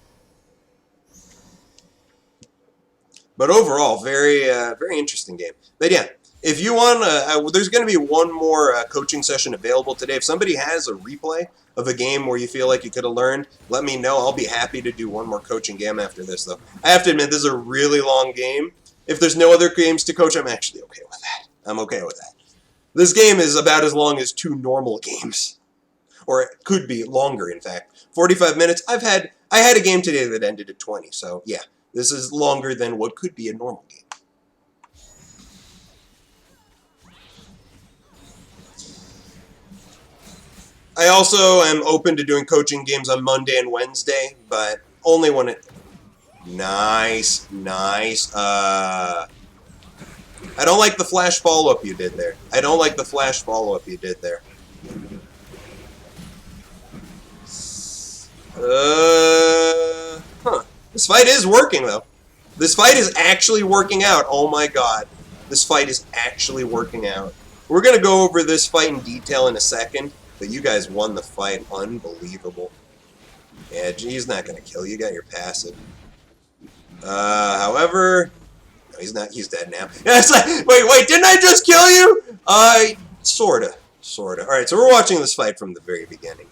But overall, very interesting game. But yeah, if you want, there's going to be one more coaching session available today. If somebody has a replay of a game where you feel like you could have learned, let me know. I'll be happy to do one more coaching game after this, though. I have to admit, this is a really long game. If there's no other games to coach, I'm actually okay with that. I'm okay with that. This game is about as long as 2 normal games. Or it could be longer, in fact. 45 minutes. I had a game today that ended at 20, so yeah. This is longer than what could be a normal game. I also am open to doing coaching games on Monday and Wednesday, but only when it... Nice. I don't like the flash follow-up you did there. This fight is working, though. This fight is actually working out. Oh my god. This fight is actually working out. We're going to go over this fight in detail in a second, but you guys won the fight. Unbelievable. Yeah, he's not going to kill you. You got your passive. However... No, he's not. He's dead now. Yeah, it's like, wait, didn't I just kill you? Sorta. Alright, so we're watching this fight from the very beginning.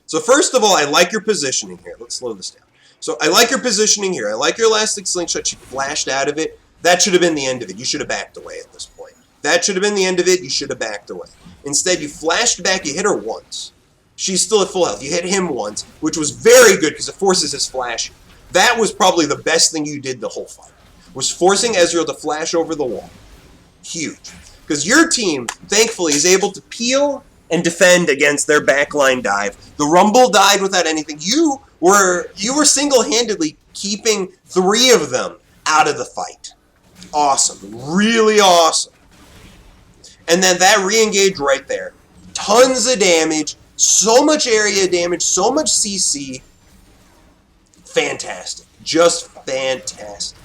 So first of all, I like your positioning here. Let's slow this down. So I like your positioning here. I like your elastic slingshot. She flashed out of it. That should have been the end of it. You should have backed away at this point. That should have been the end of it. You should have backed away. Instead, you flashed back. You hit her once. She's still at full health. You hit him once, which was very good because it forces his flash. That was probably the best thing you did the whole fight, was forcing Ezreal to flash over the wall. Huge. Because your team, thankfully, is able to peel and defend against their backline dive. The Rumble died without anything. You were single-handedly keeping 3 of them out of the fight. Awesome. Really awesome. And then that re-engage right there. Tons of damage. So much area damage. So much CC. Fantastic. Just fantastic.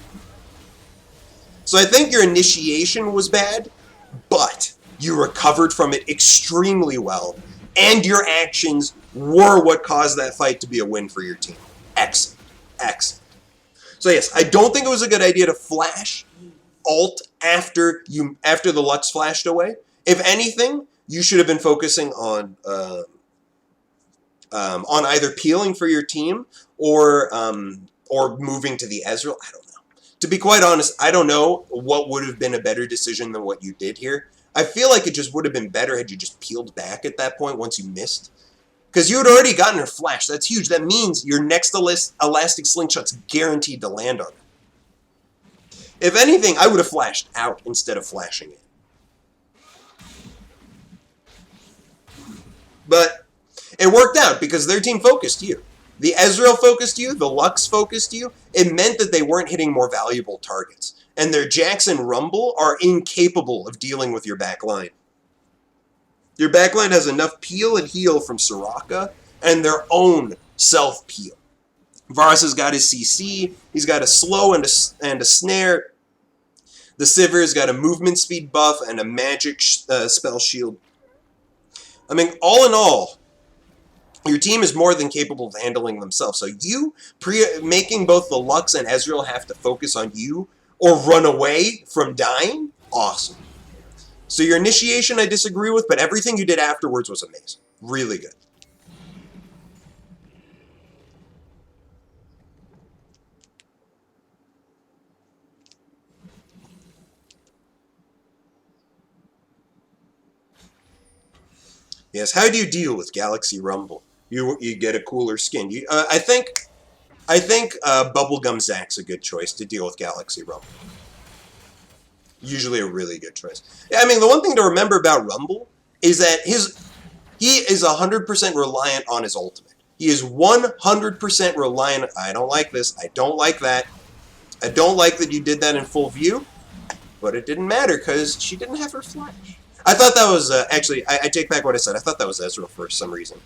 So I think your initiation was bad, but you recovered from it extremely well, and your actions were what caused that fight to be a win for your team. Excellent. Excellent. So yes, I don't think it was a good idea to flash ult after the Lux flashed away. If anything, you should have been focusing on either peeling for your team or moving to the Ezreal. I don't know. To be quite honest, I don't know what would have been a better decision than what you did here. I feel like it just would have been better had you just peeled back at that point once you missed. Because you had already gotten her flash. That's huge. That means your next Elastic Slingshot's guaranteed to land on her. If anything, I would have flashed out instead of flashing it. But it worked out because their team focused you. The Ezreal focused you, the Lux focused you. It meant that they weren't hitting more valuable targets. And their Jax and Rumble are incapable of dealing with your back line. Your back line has enough peel and heal from Soraka and their own self-peel. Varus has got his CC, he's got a slow and a snare. The Sivir's got a movement speed buff and a magic spell shield. I mean, all in all, your team is more than capable of handling themselves. So you making both the Lux and Ezreal have to focus on you or run away from dying, awesome. So your initiation I disagree with, but everything you did afterwards was amazing. Really good. Yes, how do you deal with Galaxy Rumble? You get a cooler skin. I think Bubblegum Zack's a good choice to deal with Galaxy Rumble. Usually a really good choice. Yeah, I mean, the one thing to remember about Rumble is that he is 100% reliant on his ultimate. He is 100% reliant. I don't like this. I don't like that. I don't like that you did that in full view, but it didn't matter because she didn't have her flash. I thought that was, actually, I take back what I said. I thought that was Ezreal for some reason.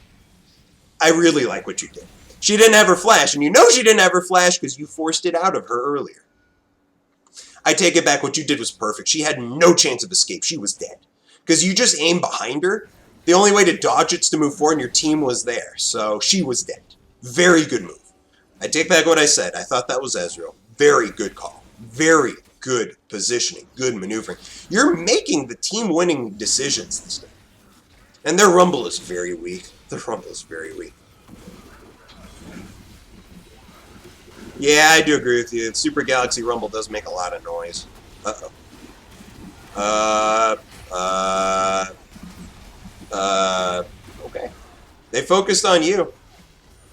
I really like what you did. She didn't have her flash, and you know she didn't have her flash because you forced it out of her earlier. I take it back. What you did was perfect. She had no chance of escape. She was dead. Because you just aimed behind her. The only way to dodge it's to move forward, and your team was there. So she was dead. Very good move. I take back what I said. I thought that was Ezreal. Very good call. Very good positioning. Good maneuvering. You're making the team-winning decisions this time. And their Rumble is very weak. Their Rumble is very weak. Yeah, I do agree with you. The Super Galaxy Rumble does make a lot of noise. Okay. They focused on you.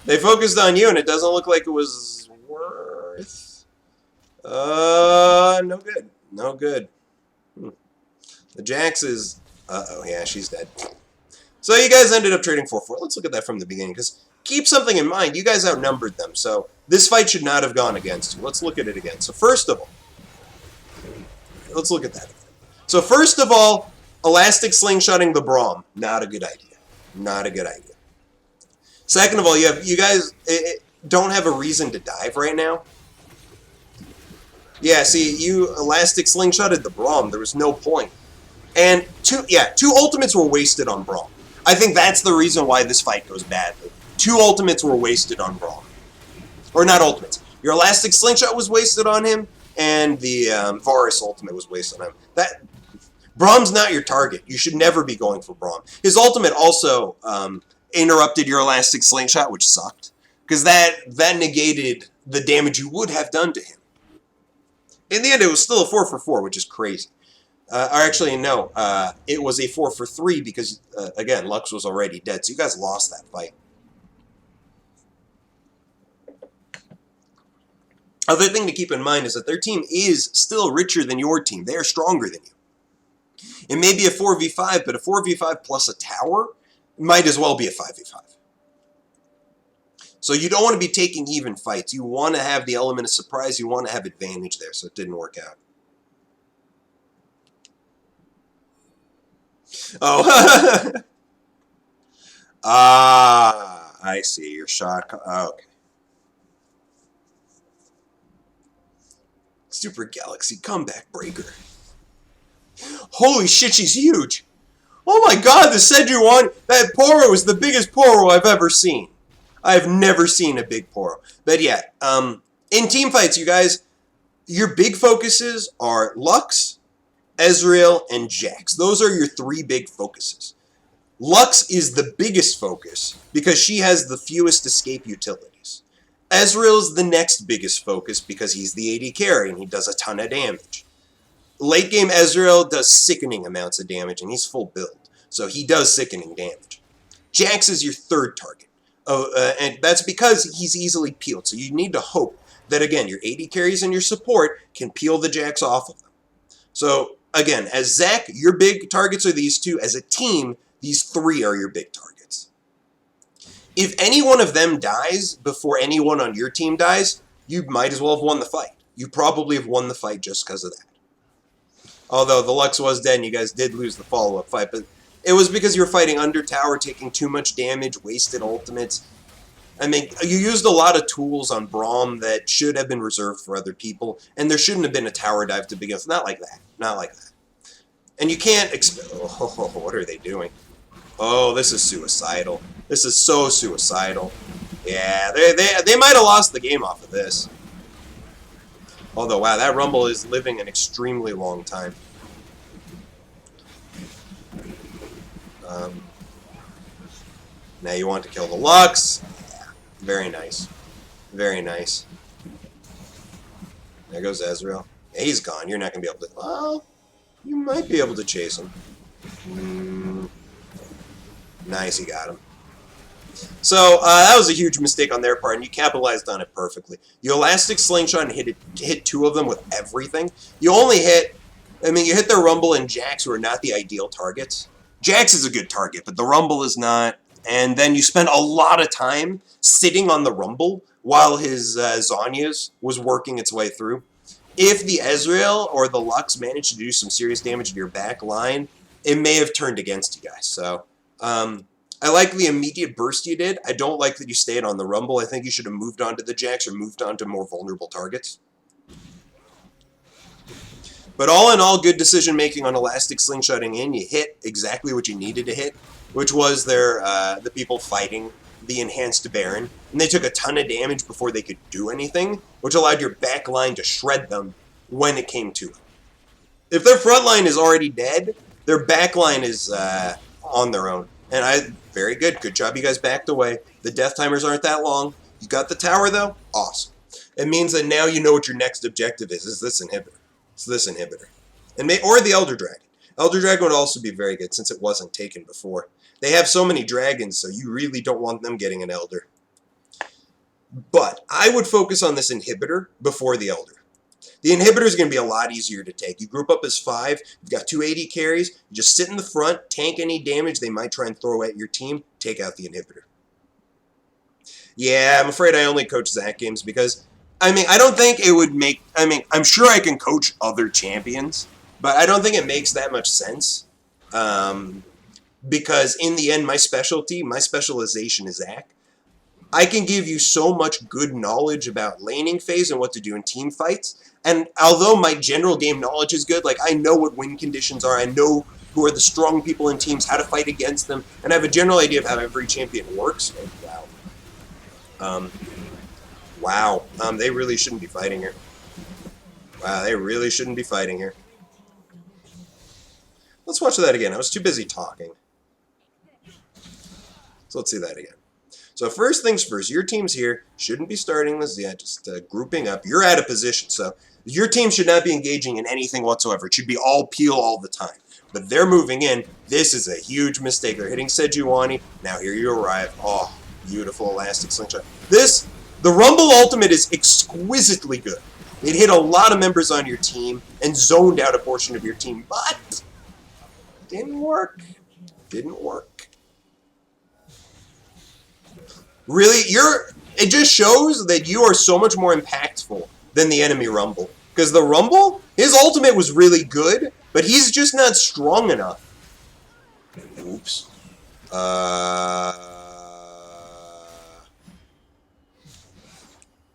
They focused on you, and it doesn't look like it was worth... no good. No good. The Jax is... Uh-oh, yeah, she's dead. So you guys ended up trading 4-4. Let's look at that from the beginning, because keep something in mind. You guys outnumbered them, so this fight should not have gone against you. Let's look at it again. So first of all, let's look at that again. So first of all, Elastic Slingshotting the Braum, not a good idea. Not a good idea. Second of all, you guys don't have a reason to dive right now. Yeah, see, you Elastic Slingshotted the Braum. There was no point. And two ultimates were wasted on Braum. I think that's the reason why this fight goes badly. 2 ultimates were wasted on Braum. Or not ultimates. Your Elastic Slingshot was wasted on him, and the Varus ultimate was wasted on him. Braum's not your target. You should never be going for Braum. His ultimate also interrupted your Elastic Slingshot, which sucked. Because that negated the damage you would have done to him. In the end, it was still a 4-for-4, which is crazy. Or actually, no. It was a 4-for-3 because, again, Lux was already dead. So you guys lost that fight. Other thing to keep in mind is that their team is still richer than your team. They are stronger than you. It may be a 4v5, but a 4v5 plus a tower might as well be a 5v5. So you don't want to be taking even fights. You want to have the element of surprise. You want to have advantage there, so it didn't work out. Oh. I see. Your shot. Okay. Super Galaxy Comeback Breaker. Holy shit, she's huge. Oh my god, the Sejuani. That Poro is the biggest Poro I've ever seen. I've never seen a big Poro. But yeah, in team fights, you guys, Your big focuses are Lux, Ezreal, and Jax. Those are your 3 big focuses. Lux is the biggest focus because she has the fewest escape utilities. Ezreal is the next biggest focus because he's the AD carry and he does a ton of damage. Late game Ezreal does sickening amounts of damage and he's full build, so he does sickening damage. Jax is your 3rd target, and that's because he's easily peeled, so you need to hope that, again, your AD carries and your support can peel the Jax off of them. So, again, as Zach, your big targets are these 2. As a team, these 3 are your big targets. If any one of them dies before anyone on your team dies, you might as well have won the fight. You probably have won the fight just because of that. Although the Lux was dead and you guys did lose the follow-up fight, but it was because you were fighting under tower, taking too much damage, wasted ultimates. I mean, you used a lot of tools on Braum that should have been reserved for other people, and there shouldn't have been a tower dive to begin with. Not like that. Not like that. And you can't oh, what are they doing? Oh, this is suicidal. This is so suicidal. Yeah, they might have lost the game off of this. Although, wow, that Rumble is living an extremely long time. Now you want to kill the Lux. Very nice. Very nice. There goes Ezreal. Yeah, he's gone. You're not going to be able to... Well, you might be able to chase him. Nice, he got him. So, that was a huge mistake on their part, and you capitalized on it perfectly. You Elastic Slingshot and hit 2 of them with everything. You only hit... I mean, you hit their Rumble and Jax, who are not the ideal targets. Jax is a good target, but the Rumble is not. And then you spend a lot of time sitting on the Rumble while his Zhonya's was working its way through. If the Ezreal or the Lux managed to do some serious damage to your back line, it may have turned against you guys. So, I like the immediate burst you did. I don't like that you stayed on the Rumble. I think you should have moved on to the Jax or moved on to more vulnerable targets. But all in all, good decision-making on Elastic Slingshotting in. You hit exactly what you needed to hit, which was the people fighting the enhanced Baron. And they took a ton of damage before they could do anything, which allowed your back line to shred them when it came to it. If their front line is already dead, their back line is on their own. And very good. Good job you guys backed away. The death timers aren't that long. You got the tower, though? Awesome. It means that now you know what your next objective is this inhibitor. It's this inhibitor. Or the Elder Dragon. Elder Dragon would also be very good since it wasn't taken before. They have so many dragons, so you really don't want them getting an Elder. But I would focus on this inhibitor before the Elder. The inhibitor is going to be a lot easier to take. You group up as 5. You've got 2 AD carries. You just sit in the front, tank any damage they might try and throw at your team, take out the inhibitor. Yeah, I'm afraid I only coach Zach games because... I mean, I don't think it would make... I mean, I'm sure I can coach other champions, but I don't think it makes that much sense. Because in the end, my specialization is Zach. I can give you so much good knowledge about laning phase and what to do in team fights. And although my general game knowledge is good, like I know what win conditions are, I know who are the strong people in teams, how to fight against them, and I have a general idea of how every champion works. Oh, wow. Wow, they really shouldn't be fighting here. Wow, they really shouldn't be fighting here. Let's watch that again. I was too busy talking. So let's see that again. So first things first, your team's here. Shouldn't be starting this yet, just grouping up. You're out of position, so your team should not be engaging in anything whatsoever. It should be all peel all the time. But they're moving in. This is a huge mistake. They're hitting Sejuani. Now here you arrive. Oh, beautiful Elastic Slingshot. The Rumble Ultimate is exquisitely good. It hit a lot of members on your team and zoned out a portion of your team, but didn't work. Didn't work. Really, it just shows that you are so much more impactful than the enemy Rumble. Because the Rumble, his ultimate was really good, but he's just not strong enough. Oops.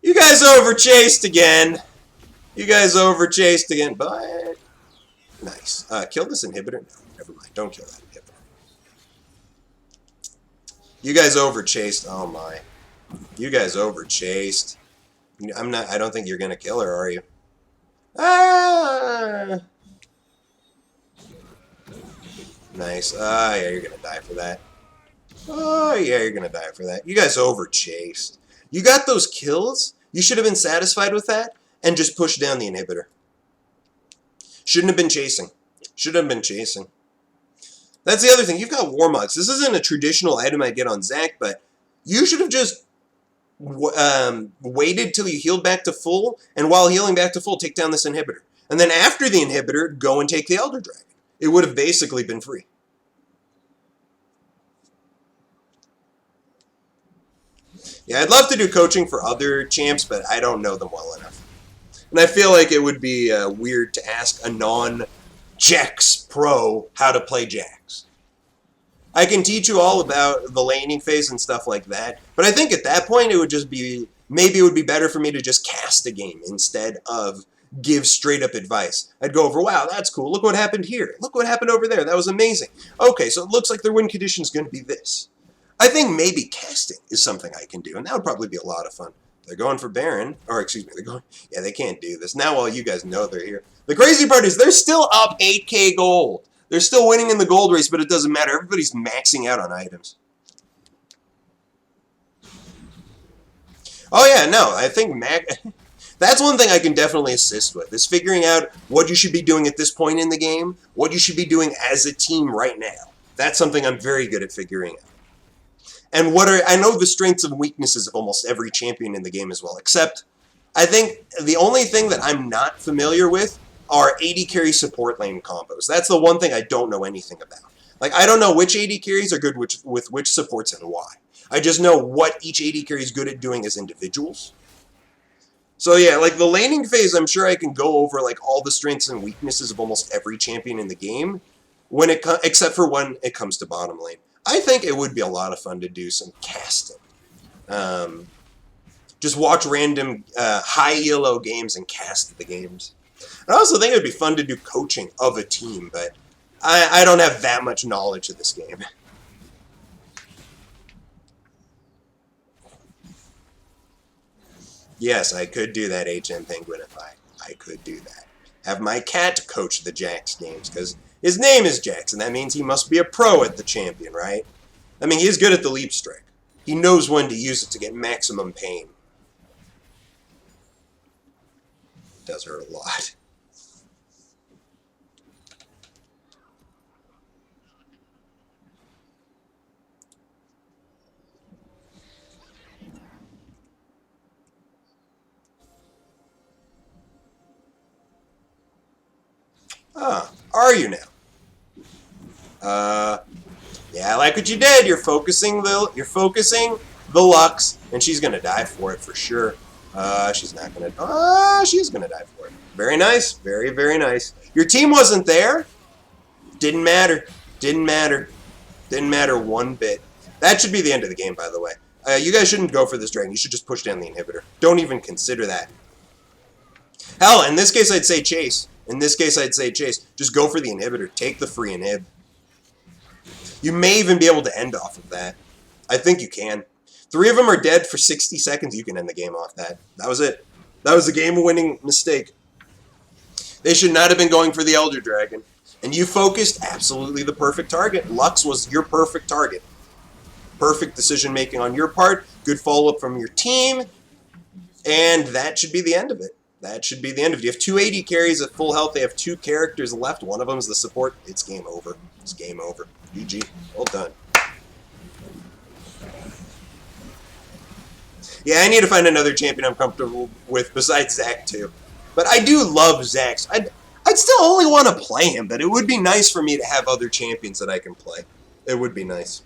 You guys overchased again. You guys overchased again, but nice. Kill this inhibitor? No, never mind. Don't kill that inhibitor. You guys overchased. Oh my. You guys overchased. I don't think you're gonna kill her, are you? Ah! Nice. Ah, yeah, you're gonna die for that. Oh, yeah, you're gonna die for that. You guys over-chased. You got those kills. You should have been satisfied with that and just pushed down the inhibitor. Shouldn't have been chasing. Should have been chasing. That's the other thing. You've got Warmogs. This isn't a traditional item I get on Zac, but you should have just waited till you healed back to full, and while healing back to full, take down this inhibitor. And then after the inhibitor, go and take the Elder Dragon. It would have basically been free. Yeah, I'd love to do coaching for other champs, but I don't know them well enough. And I feel like it would be weird to ask a non-Jax pro how to play Jax. I can teach you all about the laning phase and stuff like that, but I think at that point it would just be, maybe it would be better for me to just cast a game instead of give straight up advice. I'd go over, wow, that's cool, look what happened here, look what happened over there, that was amazing. Okay, so it looks like their win condition is going to be this. I think maybe casting is something I can do, and that would probably be a lot of fun. They're going for Baron, or excuse me, they're going, yeah, they can't do this. Now all you guys know they're here. The crazy part is they're still up 8k gold. They're still winning in the gold race, but it doesn't matter. Everybody's maxing out on items. Oh yeah, no, I think that's one thing I can definitely assist with, is figuring out what you should be doing at this point in the game, what you should be doing as a team right now. That's something I'm very good at figuring out. And I know the strengths and weaknesses of almost every champion in the game as well, except I think the only thing that I'm not familiar with are AD carry support lane combos. That's the one thing I don't know anything about. Like, I don't know which AD carries are good with which supports and why. I just know what each AD carry is good at doing as individuals. So yeah, like the laning phase, I'm sure I can go over like all the strengths and weaknesses of almost every champion in the game, except for when it comes to bottom lane. I think it would be a lot of fun to do some casting. Just watch random high ELO games and cast the games. I also think it would be fun to do coaching of a team, but I don't have that much knowledge of this game. Yes, I could do that, HM Penguin, if I could do that. Have my cat coach the Jax games, because his name is Jax, and that means he must be a pro at the champion, right? I mean, he's good at the leap strike. He knows when to use it to get maximum pain. Does hurt a lot. Ah, are you now? Yeah, I like what you did. You're focusing the Lux, and she's gonna die for it for sure. She's not gonna. She's gonna die for it. Very nice, very very nice. Your team wasn't there. Didn't matter. Didn't matter. Didn't matter one bit. That should be the end of the game, by the way. You guys shouldn't go for this dragon. You should just push down the inhibitor. Don't even consider that. Hell, in this case, I'd say chase. In this case, I'd say chase. Just go for the inhibitor. Take the free inhib. You may even be able to end off of that. I think you can. 3 of them are dead for 60 seconds. You can end the game off that. That was it. That was a game-winning mistake. They should not have been going for the Elder Dragon. And you focused absolutely the perfect target. Lux was your perfect target. Perfect decision-making on your part. Good follow-up from your team. And that should be the end of it. That should be the end of it. You have 280 carries at full health. They have 2 characters left. One of them is the support. It's game over. It's game over. GG. Well done. Yeah, I need to find another champion I'm comfortable with besides Zac, too. But I do love Zac. I'd still only want to play him, but it would be nice for me to have other champions that I can play. It would be nice.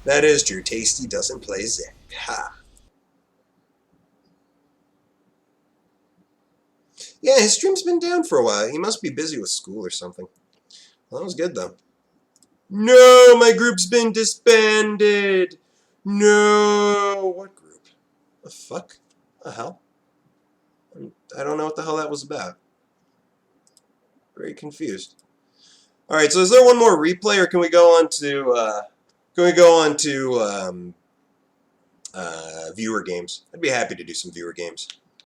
That is true. Tasty doesn't play Zac. Ha. Yeah, his stream's been down for a while. He must be busy with school or something. Well, that was good, though. No, my group's been disbanded. No. What group? The fuck? The hell? I don't know what the hell that was about. Very confused. All right, so is there one more replay, or can we go on to viewer games? I'd be happy to do some viewer games.